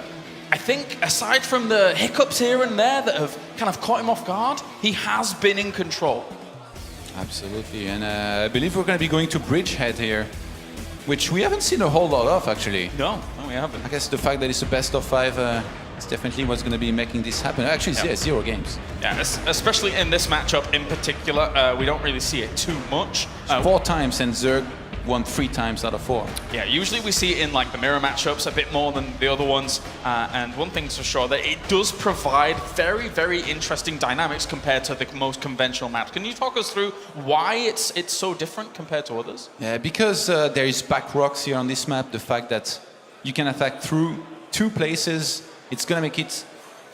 I think aside from the hiccups here and there that have kind of caught him off guard, he has been in control. Absolutely, and I believe we're going to be going to Bridgehead here, which we haven't seen a whole lot of, actually. No, we haven't. I guess the fact that it's a best of 5 is definitely what's going to be making this happen. Actually, yeah, 0 games. Yeah, especially in this matchup in particular, we don't really see it too much. 4 times, and Zerg won 3 times out of 4. Yeah, usually we see it in like the mirror matchups a bit more than the other ones. And one thing's for sure, that it does provide very, very interesting dynamics compared to the most conventional maps. Can you talk us through why it's so different compared to others? Yeah, because there is back rocks here on this map. The fact that you can attack through 2 places, it's going to make it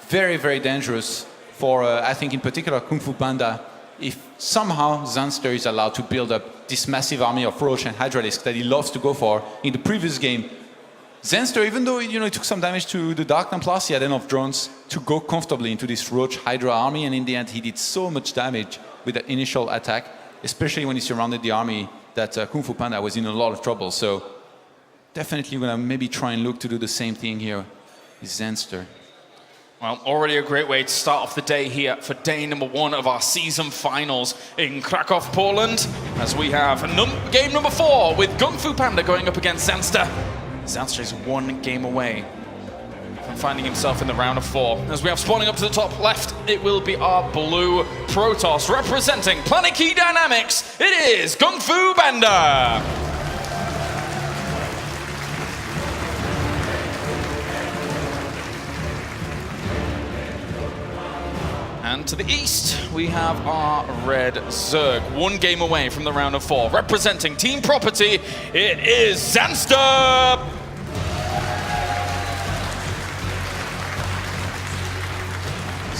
very, very dangerous for, I think in particular, GunGFuBanDa, if somehow Zanster is allowed to build up this massive army of Roach and Hydralisk that he loves to go for. In the previous game, Zanster, even though he took some damage to the Dark Knight Plus, he had enough drones to go comfortably into this Roach Hydra army, and in the end he did so much damage with that initial attack, especially when he surrounded the army, that GunGFuBanDa was in a lot of trouble. So definitely going to maybe try and look to do the same thing here with Zanster. Well, already a great way to start off the day here for day number 1 of our season finals in Krakow, Poland, as we have game number 4 with GunGFuBanDa going up against Zanster. Zanster is 1 game away from finding himself in the round of 4. As we have spawning up to the top left, it will be our blue Protoss representing Planet Key Dynamics. It is GunGFuBanDa. And to the east, we have our red Zerg, 1 game away from the round of 4. Representing Team Property, it is Zanster!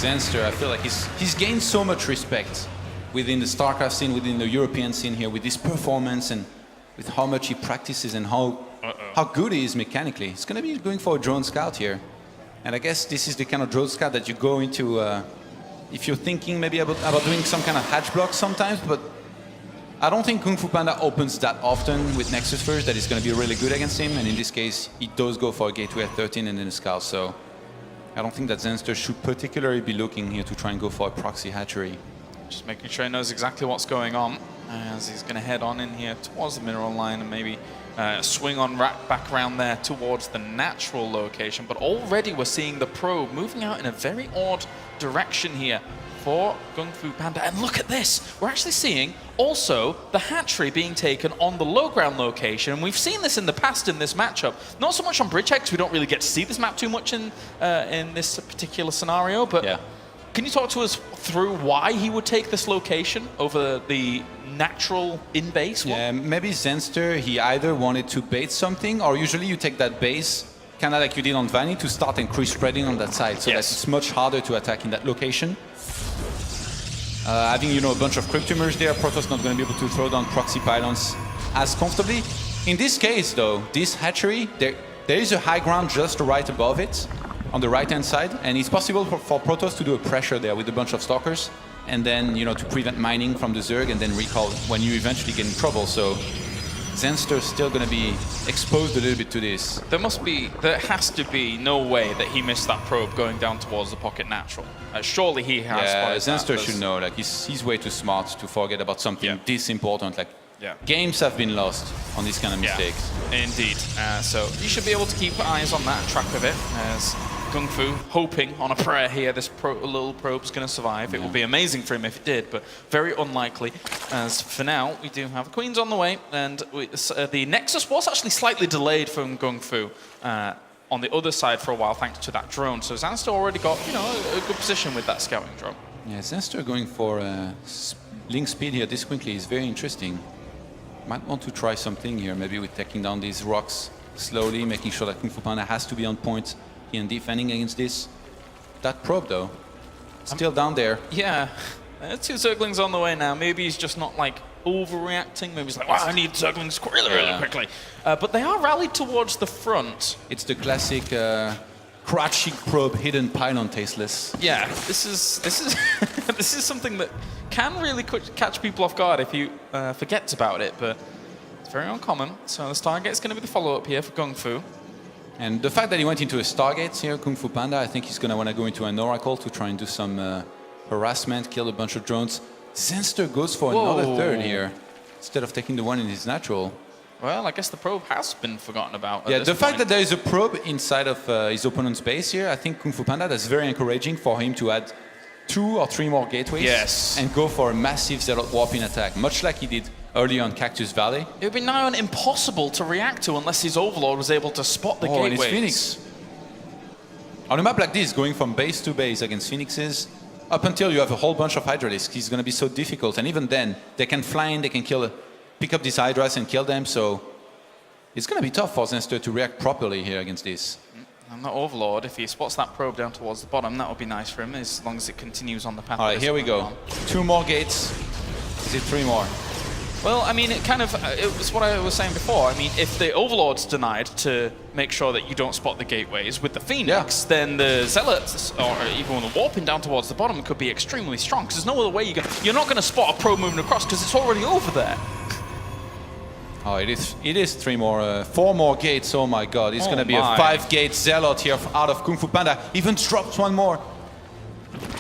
Zanster, I feel like he's gained so much respect within the StarCraft scene, within the European scene here, with his performance and with how much he practices and how good he is mechanically. He's going to be going for a drone scout here. And I guess this is the kind of drone scout that you go into if you're thinking maybe about doing some kind of hatch block sometimes, but I don't think GunGFuBanDa opens that often with Nexus first that is going to be really good against him, and in this case, he does go for a gateway at 13 and then a scout, so I don't think that Zanster should particularly be looking here to try and go for a proxy hatchery. Just making sure he knows exactly what's going on as he's going to head on in here towards the mineral line and maybe swing on back around there towards the natural location. But already we're seeing the probe moving out in a very odd direction here for GunGFuBanDa. And look at this. We're actually seeing also the hatchery being taken on the low ground location. And we've seen this in the past in this matchup. Not so much on Bridgehead, because we don't really get to see this map too much in this particular scenario. But yeah. Can you talk to us through why he would take this location over the natural in-base one? Yeah, maybe Zanster, he either wanted to bait something, or usually you take that base, kind of like you did on Vanny, to start increase spreading on that side, so that it's much harder to attack in that location. Having, a bunch of Cryptumers there, Protoss not going to be able to throw down proxy pylons as comfortably. In this case, though, this hatchery, there is a high ground just right above it, on the right-hand side, and it's possible for Protoss to do a pressure there with a bunch of Stalkers, and then, to prevent mining from the Zerg, and then recall when you eventually get in trouble. So Zanster's still going to be exposed a little bit to this. There has to be no way that he missed that probe going down towards the pocket natural. Surely he has. Yeah, Zanster should know. Like he's way too smart to forget about something this important. Like games have been lost on these kind of mistakes. Indeed. So you should be able to keep eyes on that and track of it as GunGFu hoping on a prayer here this little probe's going to survive. It would be amazing for him if it did, but very unlikely. As for now, we do have Queens on the way, and the Nexus was actually slightly delayed from GunGFu on the other side for a while thanks to that drone. So Zanster already got a good position with that scouting drone. Yeah, Zanster going for link speed here this quickly is very interesting. Might want to try something here, maybe with taking down these rocks slowly, making sure that GunGFuBanDa has to be on point in defending against this. That probe, though, still down there. Yeah, 2 Zerglings on the way now. Maybe he's just not like overreacting. Maybe he's like, wow, I need Zerglings really quickly. But they are rallied towards the front. It's the classic crouching probe, hidden pylon, tasteless. Yeah, this is this is something that can really catch people off guard if you forget about it. But it's very uncommon. So the Stargate's going to be the follow-up here for GunGFu. And the fact that he went into a Stargate here, GunGFuBanDa, I think he's going to want to go into an Oracle to try and do some harassment, kill a bunch of drones. Zanster goes for another third here, instead of taking the one in his natural. Well, I guess the probe has been forgotten about. Yeah, the fact that there is a probe inside of his opponent's base here, I think GunGFuBanDa, that's very encouraging for him to add 2 or 3 more gateways and go for a massive Zealot warping attack, much like he did early on Cactus Valley. It would be nigh on impossible to react to unless his Overlord was able to spot the gateways. And it's Phoenix. On a map like this, going from base to base against Phoenixes, up until you have a whole bunch of Hydralisks, it's going to be so difficult. And even then, they can fly in, they can pick up these Hydras and kill them, so it's going to be tough for Zanster to react properly here against this. And that Overlord, if he spots that probe down towards the bottom, that would be nice for him, as long as it continues on the path. All right, here we go. 2 more gates. Is it 3 more? Well, I mean, it was what I was saying before. I mean, if the Overlord's denied to make sure that you don't spot the gateways with the Phoenix, then the Zealots, or even the warping down towards the bottom, could be extremely strong, because there's no other way you're not going to spot a probe moving across, because it's already over there. Oh, it is 3 more, 4 more gates, oh my god. It's going to be a 5-gate Zealot here out of GunGFuBanDa. Even drops 1 more.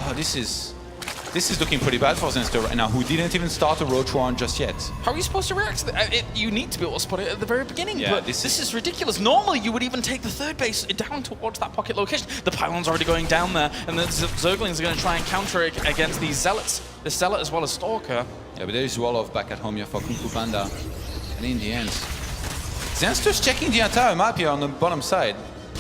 Oh, this is looking pretty bad for Zanster right now, who didn't even start a Roach Warren just yet. How are you supposed to react to that? You need to be able to spot it at the very beginning, yeah, but this is ridiculous. Normally, you would even take the 3rd base down towards that pocket location. The pylon's already going down there, and the Zerglings are going to try and counter it against these Zealots. The Zealot as well as Stalker. Yeah, but there is Wolof back at home here for GunGFuBanDa. And in the end, Zanster's checking the entire map here on the bottom side.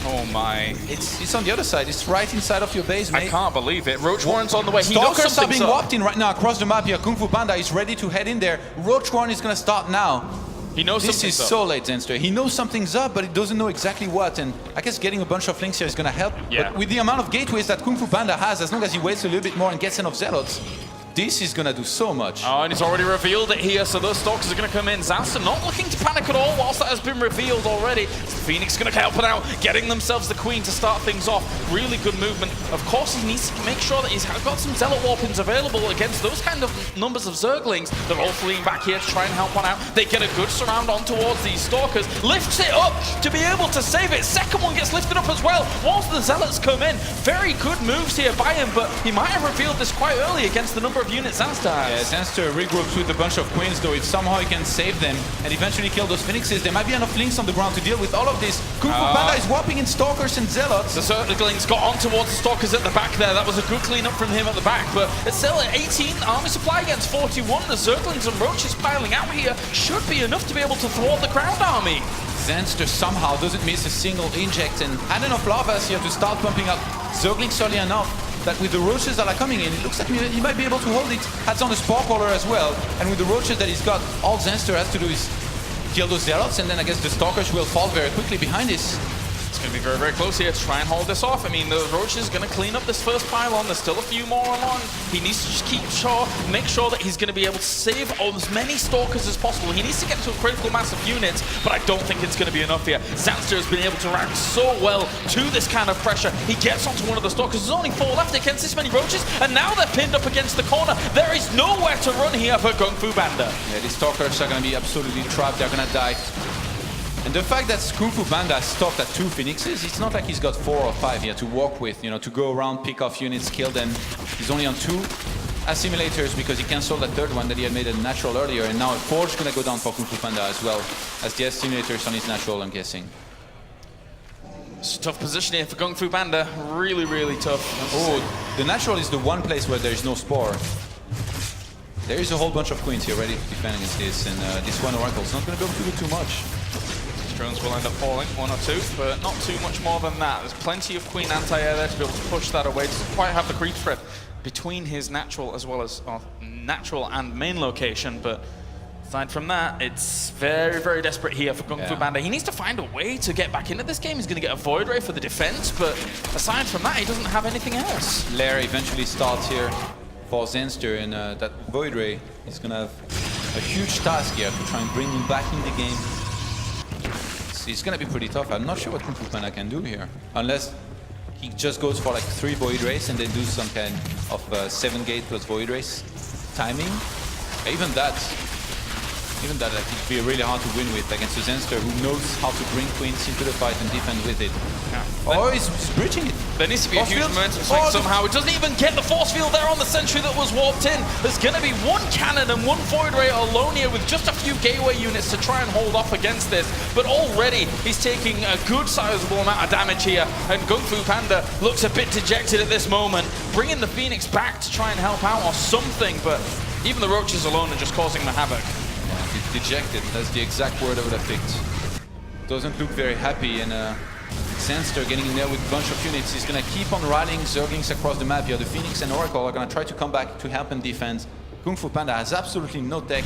Oh my. It's on the other side. It's right inside of your base, mate. I can't believe it. Roach Warren's on the way. Stalkers are being warped in right now across the map here. GunGFuBanDa is ready to head in there. Roach Warren is going to start now. He knows This something's is up. so late, Zanster. He knows something's up, but he doesn't know exactly what. And I guess getting a bunch of links here is going to help. Yeah. But with the amount of gateways that GunGFuBanDa has, as long as he waits a little bit more and gets enough zealots, this is going to do so much. Oh, and he's already revealed it here, so those stalkers are going to come in. Zanster not looking to panic at all whilst that has been revealed already. Phoenix going to help it out, getting themselves the queen to start things off. Really good movement. Of course, he needs to make sure that he's got some zealot warpings available against those kind of numbers of zerglings. They're all fleeing back here to try and help one out. They get a good surround on towards these stalkers. Lifts it up to be able to save it. Second one gets lifted up as well whilst the zealots come in. Very good moves here by him, but he might have revealed this quite early against the number of units Zanster has. Yeah, Zanster regroups with a bunch of queens, though. If somehow he can save them and eventually kill those phoenixes, there might be enough links on the ground to deal with all of this. GunGFuBanDa is warping in stalkers and zealots. The zerglings got on towards the stalkers at the back there. That was a good cleanup from him at the back, but it's still at 18 army supply against 41. The zerglings and roaches piling out here should be enough to be able to thwart the ground army. Zanster somehow doesn't miss a single inject and had enough lavas here to start pumping up zerglings early enough that with the roaches that are coming in, it looks like he might be able to hold it. Has on a sparkler as well, and with the roaches that he's got, all Zanster has to do is kill those zealots, and then I guess the stalkers will fall very quickly behind this. It's going to be very, very close here to try and hold this off. I mean, the Roach is going to clean up this first pylon. There's still a few more along. He needs to just make sure that he's going to be able to save as many stalkers as possible. He needs to get to a critical mass of units, but I don't think it's going to be enough here. Zanster has been able to react so well to this kind of pressure. He gets onto one of the stalkers. There's only 4 left against this many Roaches, and now they're pinned up against the corner. There is nowhere to run here for GunGFuBanDa. Yeah, these stalkers are going to be absolutely trapped. They're going to die. And the fact that GunGFuBanDa stopped at 2 phoenixes, it's not like he's got 4 or 5 here to work with, to go around, pick off units, kill them. He's only on 2 assimilators because he cancelled that third one that he had made a natural earlier, and now a forge going to go down for GunGFuBanDa as well as the assimilators on his natural, I'm guessing. It's a tough position here for GunGFuBanDa. Really, really tough. Oh, the natural is the one place where there is no spore. There is a whole bunch of queens here ready to defend against this, and this one Oracle is not going to be able to do too much. Drones will end up falling, 1 or 2, but not too much more than that. There's plenty of Queen anti-air there to be able to push that away. Doesn't quite have the creep spread between his natural as well as natural and main location, but aside from that, it's very, very desperate here for GunGFuBanDa. He needs to find a way to get back into this game. He's going to get a Void Ray for the defense, but aside from that, he doesn't have anything else. Lair eventually starts here for Zanster, and that Void Ray is going to have a huge task here to try and bring him back in the game. It's going to be pretty tough. I'm not sure what GunGFuBanDa can do here, unless he just goes for like 3 Void Rays and then do some kind of 7 gate plus Void Rays timing. Even that, I think it'd be really hard to win with against a Zanster who knows how to bring queens into the fight and defend with it. Yeah. Oh, he's breaching it. There needs to be Force a huge field. momentum swing somehow. It doesn't even get the force field there on the sentry that was warped in. There's going to be 1 cannon and 1 Void Ray alone here with just a few gateway units to try and hold off against this. But already he's taking a good sizable amount of damage here, and GunGFuBanDa looks a bit dejected at this moment, bringing the Phoenix back to try and help out or something, but even the Roaches alone are just causing the havoc. Dejected, that's the exact word I would have picked. Doesn't look very happy, and Zanster getting in there with a bunch of units. He's going to keep on rallying zerglings across the map here. The Phoenix and Oracle are going to try to come back to help him defend. GunGFuBanDa has absolutely no tech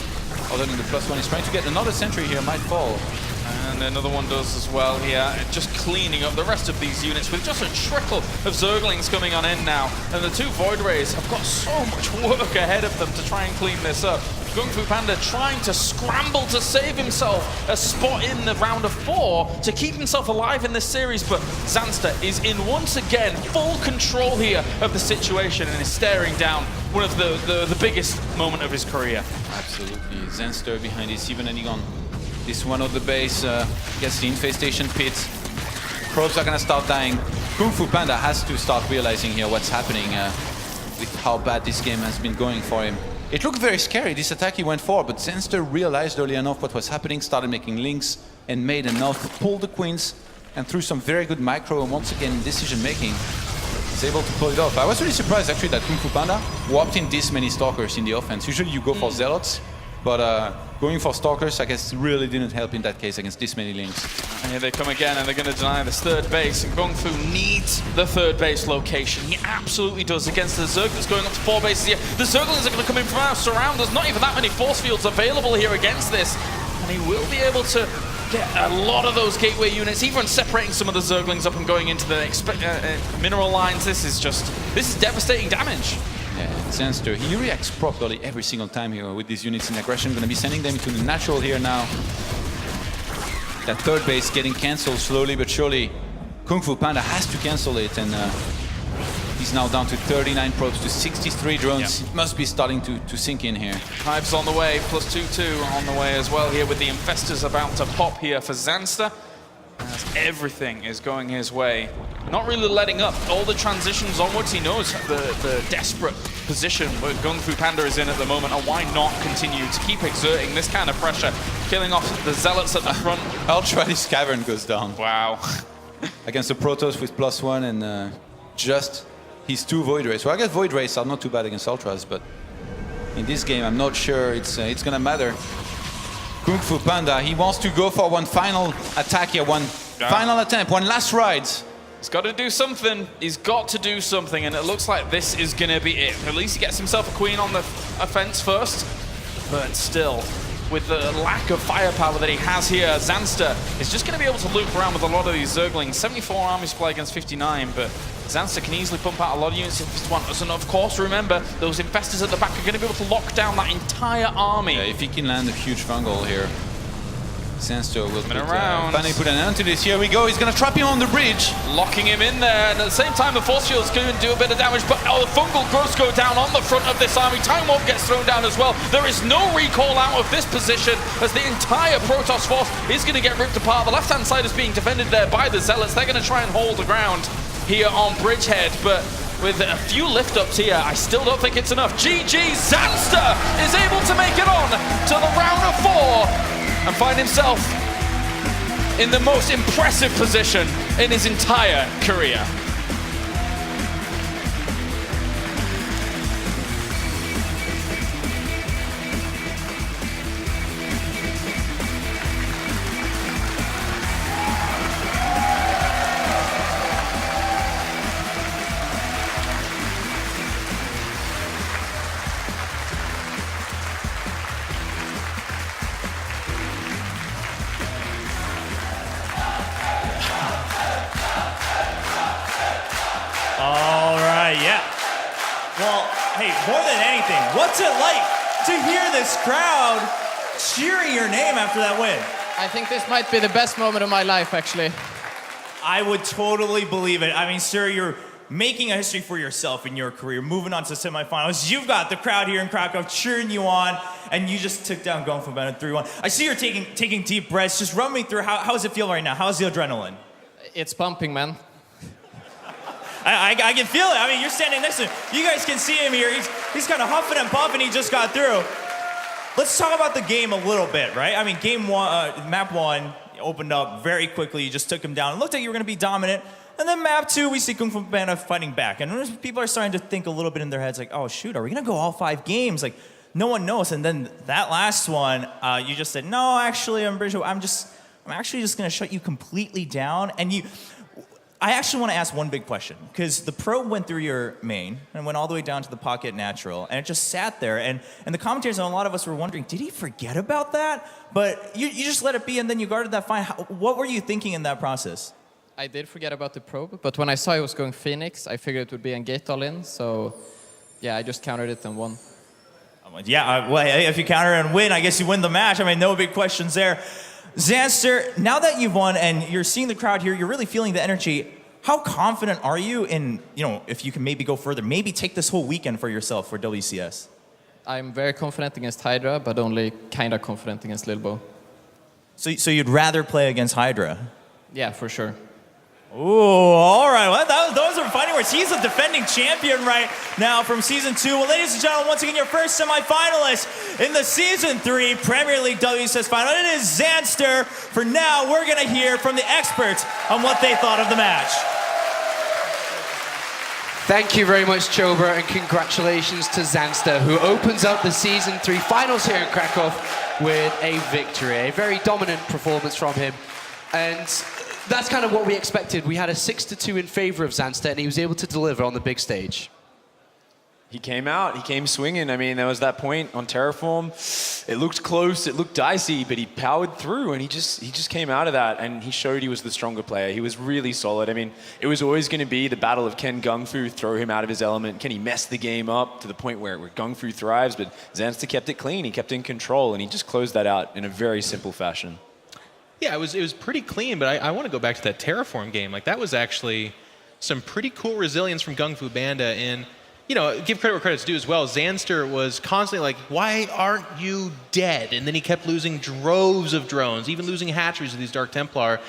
other than the +1. He's trying to get another sentry here, might fall. And another one does as well here, just cleaning up the rest of these units with just a trickle of Zerglings coming on in now. And the 2 Void Rays have got so much work ahead of them to try and clean this up. GunGFuBanDa trying to scramble to save himself a spot in the round of 4 to keep himself alive in this series, but Zanster is in once again full control here of the situation and is staring down one of the biggest moment of his career. Absolutely, Zanster behind his even ending on this one of the base, gets the infestation pit. Probes are gonna start dying. GunGFuBanDa has to start realizing here what's happening with how bad this game has been going for him. It looked very scary, this attack he went for, but Zanster realized early enough what was happening, started making links, and made enough to pull the queens, and through some very good micro and once again decision making, he's able to pull it off. I was really surprised actually that GunGFuBanDa warped in this many stalkers in the offense. Usually you go for zealots, but going for stalkers, I guess, really didn't help in that case against this many links. And here they come again, and they're going to deny this 3rd base. And GunGfu needs the 3rd base location. He absolutely does against the Zerg that's going up to 4 bases here. The Zerglings are going to come in from our surround. There's not even that many force fields available here against this. and he will be able to get a lot of those gateway units, even separating some of the Zerglings up and going into the mineral lines. This is devastating damage. Yeah, Zanster, he reacts properly every single time here with these units in aggression. Gonna be sending them into the natural here now. That third base getting cancelled slowly but surely. GunGFuBanDa has to cancel it, and he's now down to 39 probes to 63 drones. Yep. It must be starting to sink in here. Hives on the way, plus 2/2 on the way as well here with the Infestors about to pop here for Zanster. As everything is going his way. Not really letting up. All the transitions onwards, he knows the desperate position where GunGFuBanDa is in at the moment, and why not continue to keep exerting this kind of pressure, killing off the Zealots at the front. Ultra's Cavern goes down. Wow. Against the Protoss with +1 and just his 2 Void Rays. Well, I guess Void Rays are not too bad against Ultras, but in this game, I'm not sure it's gonna matter. GunGFuBanDa, he wants to go for one final attack here, one final attempt, one last ride. He's got to do something. He's got to do something, and it looks like this is going to be it. At least he gets himself a queen on the offense first, but still, with the lack of firepower that he has here, Zanster is just going to be able to loop around with a lot of these Zerglings. 74 army supply against 59, but Zanster can easily pump out a lot of units if he wants. And of course, remember, those Infestors at the back are going to be able to lock down that entire army. Yeah, if he can land a huge fungal here, Zanster will finally put an end to this. Here we go, he's going to trap him on the bridge. Locking him in there, and at the same time, the Force Shield's going to do a bit of damage, but the fungal growths go down on the front of this army. Time Warp gets thrown down as well. There is no recall out of this position, as the entire Protoss force is going to get ripped apart. The left-hand side is being defended there by the Zealots. They're going to try and hold the ground here on Bridgehead, but with a few lift-ups here, I still don't think it's enough. GG, Zanster is able to make it on to the round of 4 and find himself in the most impressive position in his entire career. All right, yeah. Well, hey, more than anything, what's it like to hear this crowd cheering your name after that win? I think this might be the best moment of my life, actually. I would totally believe it. I mean, sir, you're making a history for yourself in your career, moving on to semifinals. You've got the crowd here in Krakow cheering you on, and you just took down GunGFuBanDa 3-1. I see you're taking deep breaths. Just run me through, how does it feel right now? How's the adrenaline? It's pumping, man. I can feel it. I mean, you're standing next to him. You guys can see him here. He's kind of huffing and puffing. He just got through. Let's talk about the game a little bit, right? I mean, game 1, map 1 opened up very quickly. You just took him down. It looked like you were going to be dominant. And then map 2, we see GunGFuBanDa fighting back. And people are starting to think a little bit in their heads, like, oh, shoot, are we going to go all 5 games? Like, no one knows. And then that last one, you just said, no, actually, I'm actually just going to shut you completely down. And I actually want to ask one big question, because the probe went through your main and went all the way down to the pocket natural, and it just sat there. And the commentators and a lot of us were wondering, did he forget about that? But you just let it be, and then you guarded that fine. What were you thinking in that process? I did forget about the probe, but when I saw he was going Phoenix, I figured it would be a gate all-in, so yeah, I just countered it and won. Yeah, well, if you counter and win, I guess you win the match. I mean, no big questions there. Zanster, now that you've won and you're seeing the crowd here, you're really feeling the energy. How confident are you in, if you can maybe go further, maybe take this whole weekend for yourself for WCS? I'm very confident against Hydra, but only kind of confident against Lilbo. So you'd rather play against Hydra? Yeah, for sure. Ooh, all right. Well, those are fighting words. He's a defending champion right now from Season 2. Well, ladies and gentlemen, once again, your first semifinalist in the Season 3 Premier League WCS final. It is Zanster. For now, we're going to hear from the experts on what they thought of the match. Thank you very much, Chober, and congratulations to Zanster, who opens up the Season 3 finals here in Krakow with a victory. A very dominant performance from him. And that's kind of what we expected. We had a 6-2 in favor of Zanster, and he was able to deliver on the big stage. He came out, he came swinging. I mean, there was that point on Terraform. It looked close, it looked dicey, but he powered through and he just came out of that and he showed he was the stronger player. He was really solid. I mean, it was always going to be the battle of can GunGfu throw him out of his element? Can he mess the game up to the point where GunGfu thrives? But Zanster kept it clean, he kept in control, and he just closed that out in a very simple fashion. Yeah, it was pretty clean, but I want to go back to that Terraform game. Like, that was actually some pretty cool resilience from GunGFuBanDa. And, you know, give credit where credit's due as well. Zanster was constantly like, why aren't you dead? And then he kept losing droves of drones, even losing hatcheries of these Dark Templar.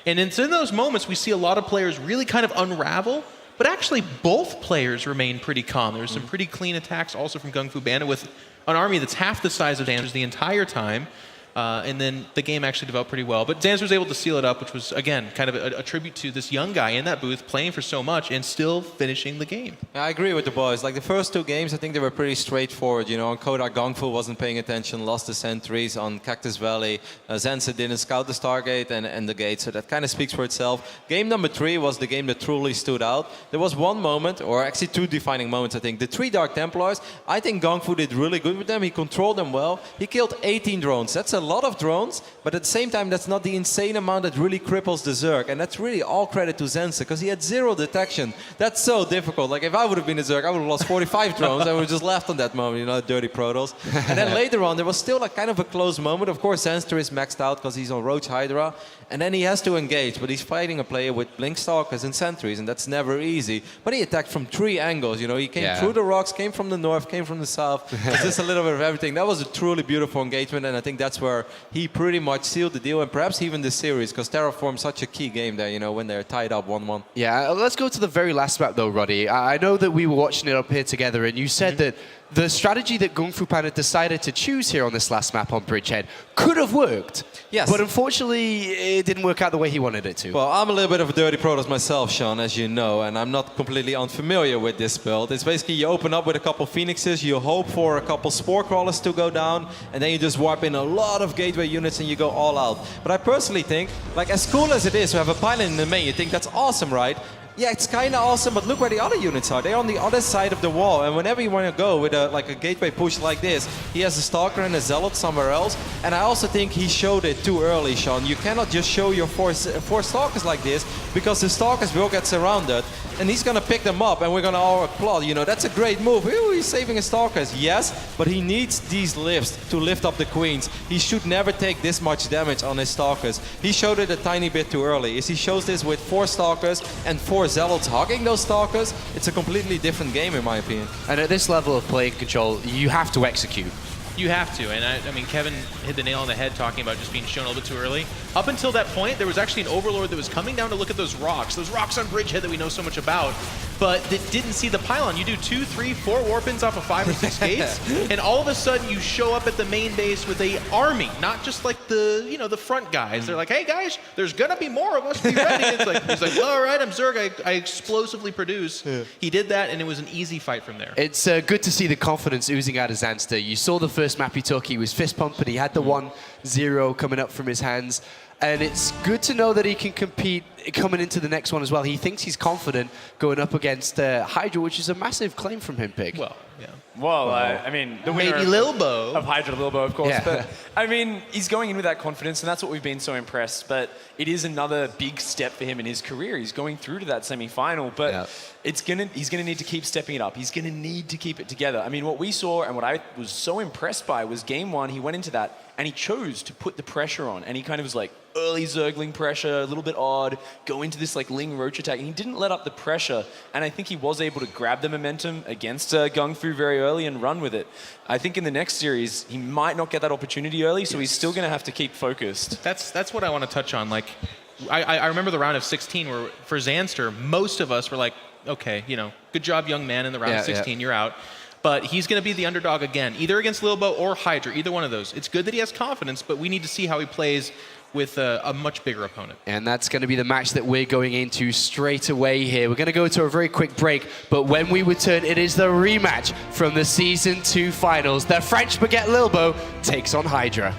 And it's in those moments we see a lot of players really kind of unravel, but actually both players remain pretty calm. There's some pretty clean attacks also from GunGFuBanDa with an army that's half the size of Zanster's the entire time. And then the game actually developed pretty well. But Zanster was able to seal it up, which was, again, kind of a tribute to this young guy in that booth playing for so much and still finishing the game. I agree with the boys. Like the first two games, I think they were pretty straightforward. You know, on Kodak, GunGfu wasn't paying attention, lost the sentries. On Cactus Valley, Zanster didn't scout the Stargate and the gate, so that kind of speaks for itself. Game number 3 was the game that truly stood out. There was one moment, or actually two defining moments, I think. The 3 Dark Templars, I think GunGfu did really good with them. He controlled them well. He killed 18 drones. That's a lot of drones, but at the same time, that's not the insane amount that really cripples the Zerg. And that's really all credit to Zanster, because he had 0 detection. That's so difficult. Like, if I would have been a Zerg, I would have lost 45 drones. I would have just left on that moment, you know, dirty Protoss. And then later on, there was still like kind of a close moment. Of course, Zanster is maxed out because he's on Roach Hydra. And then he has to engage, but he's fighting a player with Blink Stalkers and Sentries, and that's never easy. But he attacked from 3 angles, you know. He came through the rocks, came from the north, came from the south. It's just a little bit of everything. That was a truly beautiful engagement, and I think that's where he pretty much sealed the deal, and perhaps even the series, because Terraform's such a key game there, you know, when they're tied up 1-1. Yeah, let's go to the very last map though, Roddy. I know that we were watching it up here together, and you said that the strategy that GunGFuBanDa decided to choose here on this last map on Bridgehead could have worked. Yes. But unfortunately, it didn't work out the way he wanted it to. Well, I'm a little bit of a dirty Protoss myself, Sean, as you know, and I'm not completely unfamiliar with this build. It's basically you open up with a couple Phoenixes, you hope for a couple Spore Crawlers to go down, and then you just warp in a lot of Gateway units and you go all out. But I personally think, like, as cool as it is to have a pilot in the main, you think that's awesome, right? Yeah, it's kind of awesome, but look where the other units are. They're on the other side of the wall, and whenever you want to go with a gateway push like this, he has a Stalker and a Zealot somewhere else. And I also think he showed it too early, Sean. You cannot just show your four Stalkers like this, because the Stalkers will get surrounded, and he's going to pick them up, and we're going to all applaud. You know, that's a great move. Ooh, he's saving his Stalkers. Yes, but he needs these lifts to lift up the Queens. He should never take this much damage on his Stalkers. He showed it a tiny bit too early. If he shows this with 4 Stalkers and 4 Zealots hugging those Stalkers, it's a completely different game in my opinion. And at this level of playing control, you have to execute. You have to, and I mean, Kevin hit the nail on the head talking about just being shown a little bit too early. Up until that point, there was actually an Overlord that was coming down to look at those rocks on Bridgehead that we know so much about, but that didn't see the pylon. You do 2, 3, 4 warp-ins off of 5 or 6 gates, and all of a sudden you show up at the main base with a army, not just like the, you know, the front guys. They're like, hey guys, there's gonna be more of us, be ready. It's like, he's like, all right, I'm Zerg, I explosively produce. Yeah. He did that, and it was an easy fight from there. It's good to see the confidence oozing out of Zanster. You saw the first map he took, he was fist pumping, he had the 1-0 coming up from his hands. And it's good to know that he can compete coming into the next one as well. He thinks he's confident going up against Hydra, which is a massive claim from him, Pig. Well, yeah. Well, I mean, the winner of Hydra Lilbo, of course. Yeah. But, I mean, he's going in with that confidence, and that's what we've been so impressed. But it is another big step for him in his career. He's going through to that semi-final, but he's going to need to keep stepping it up. He's going to need to keep it together. I mean, what we saw and what I was so impressed by was game 1, he went into that, and he chose to put the pressure on. And he kind of was like, early Zergling pressure, a little bit odd, go into this like Ling Roach attack, and he didn't let up the pressure, and I think he was able to grab the momentum against GunGfu very early and run with it. I think in the next series, he might not get that opportunity early, so he's still going to have to keep focused. That's what I want to touch on. Like, I remember the round of 16 where for Zanster, most of us were like, okay, you know, good job, young man, in the round of 16, you're out. But he's going to be the underdog again, either against Lilbo or Hydra, either one of those. It's good that he has confidence, but we need to see how he plays with a much bigger opponent. And that's going to be the match that we're going into straight away here. We're going to go to a very quick break, but when we return, it is the rematch from the Season 2 finals. The French Baguette Lilbo takes on Hydra.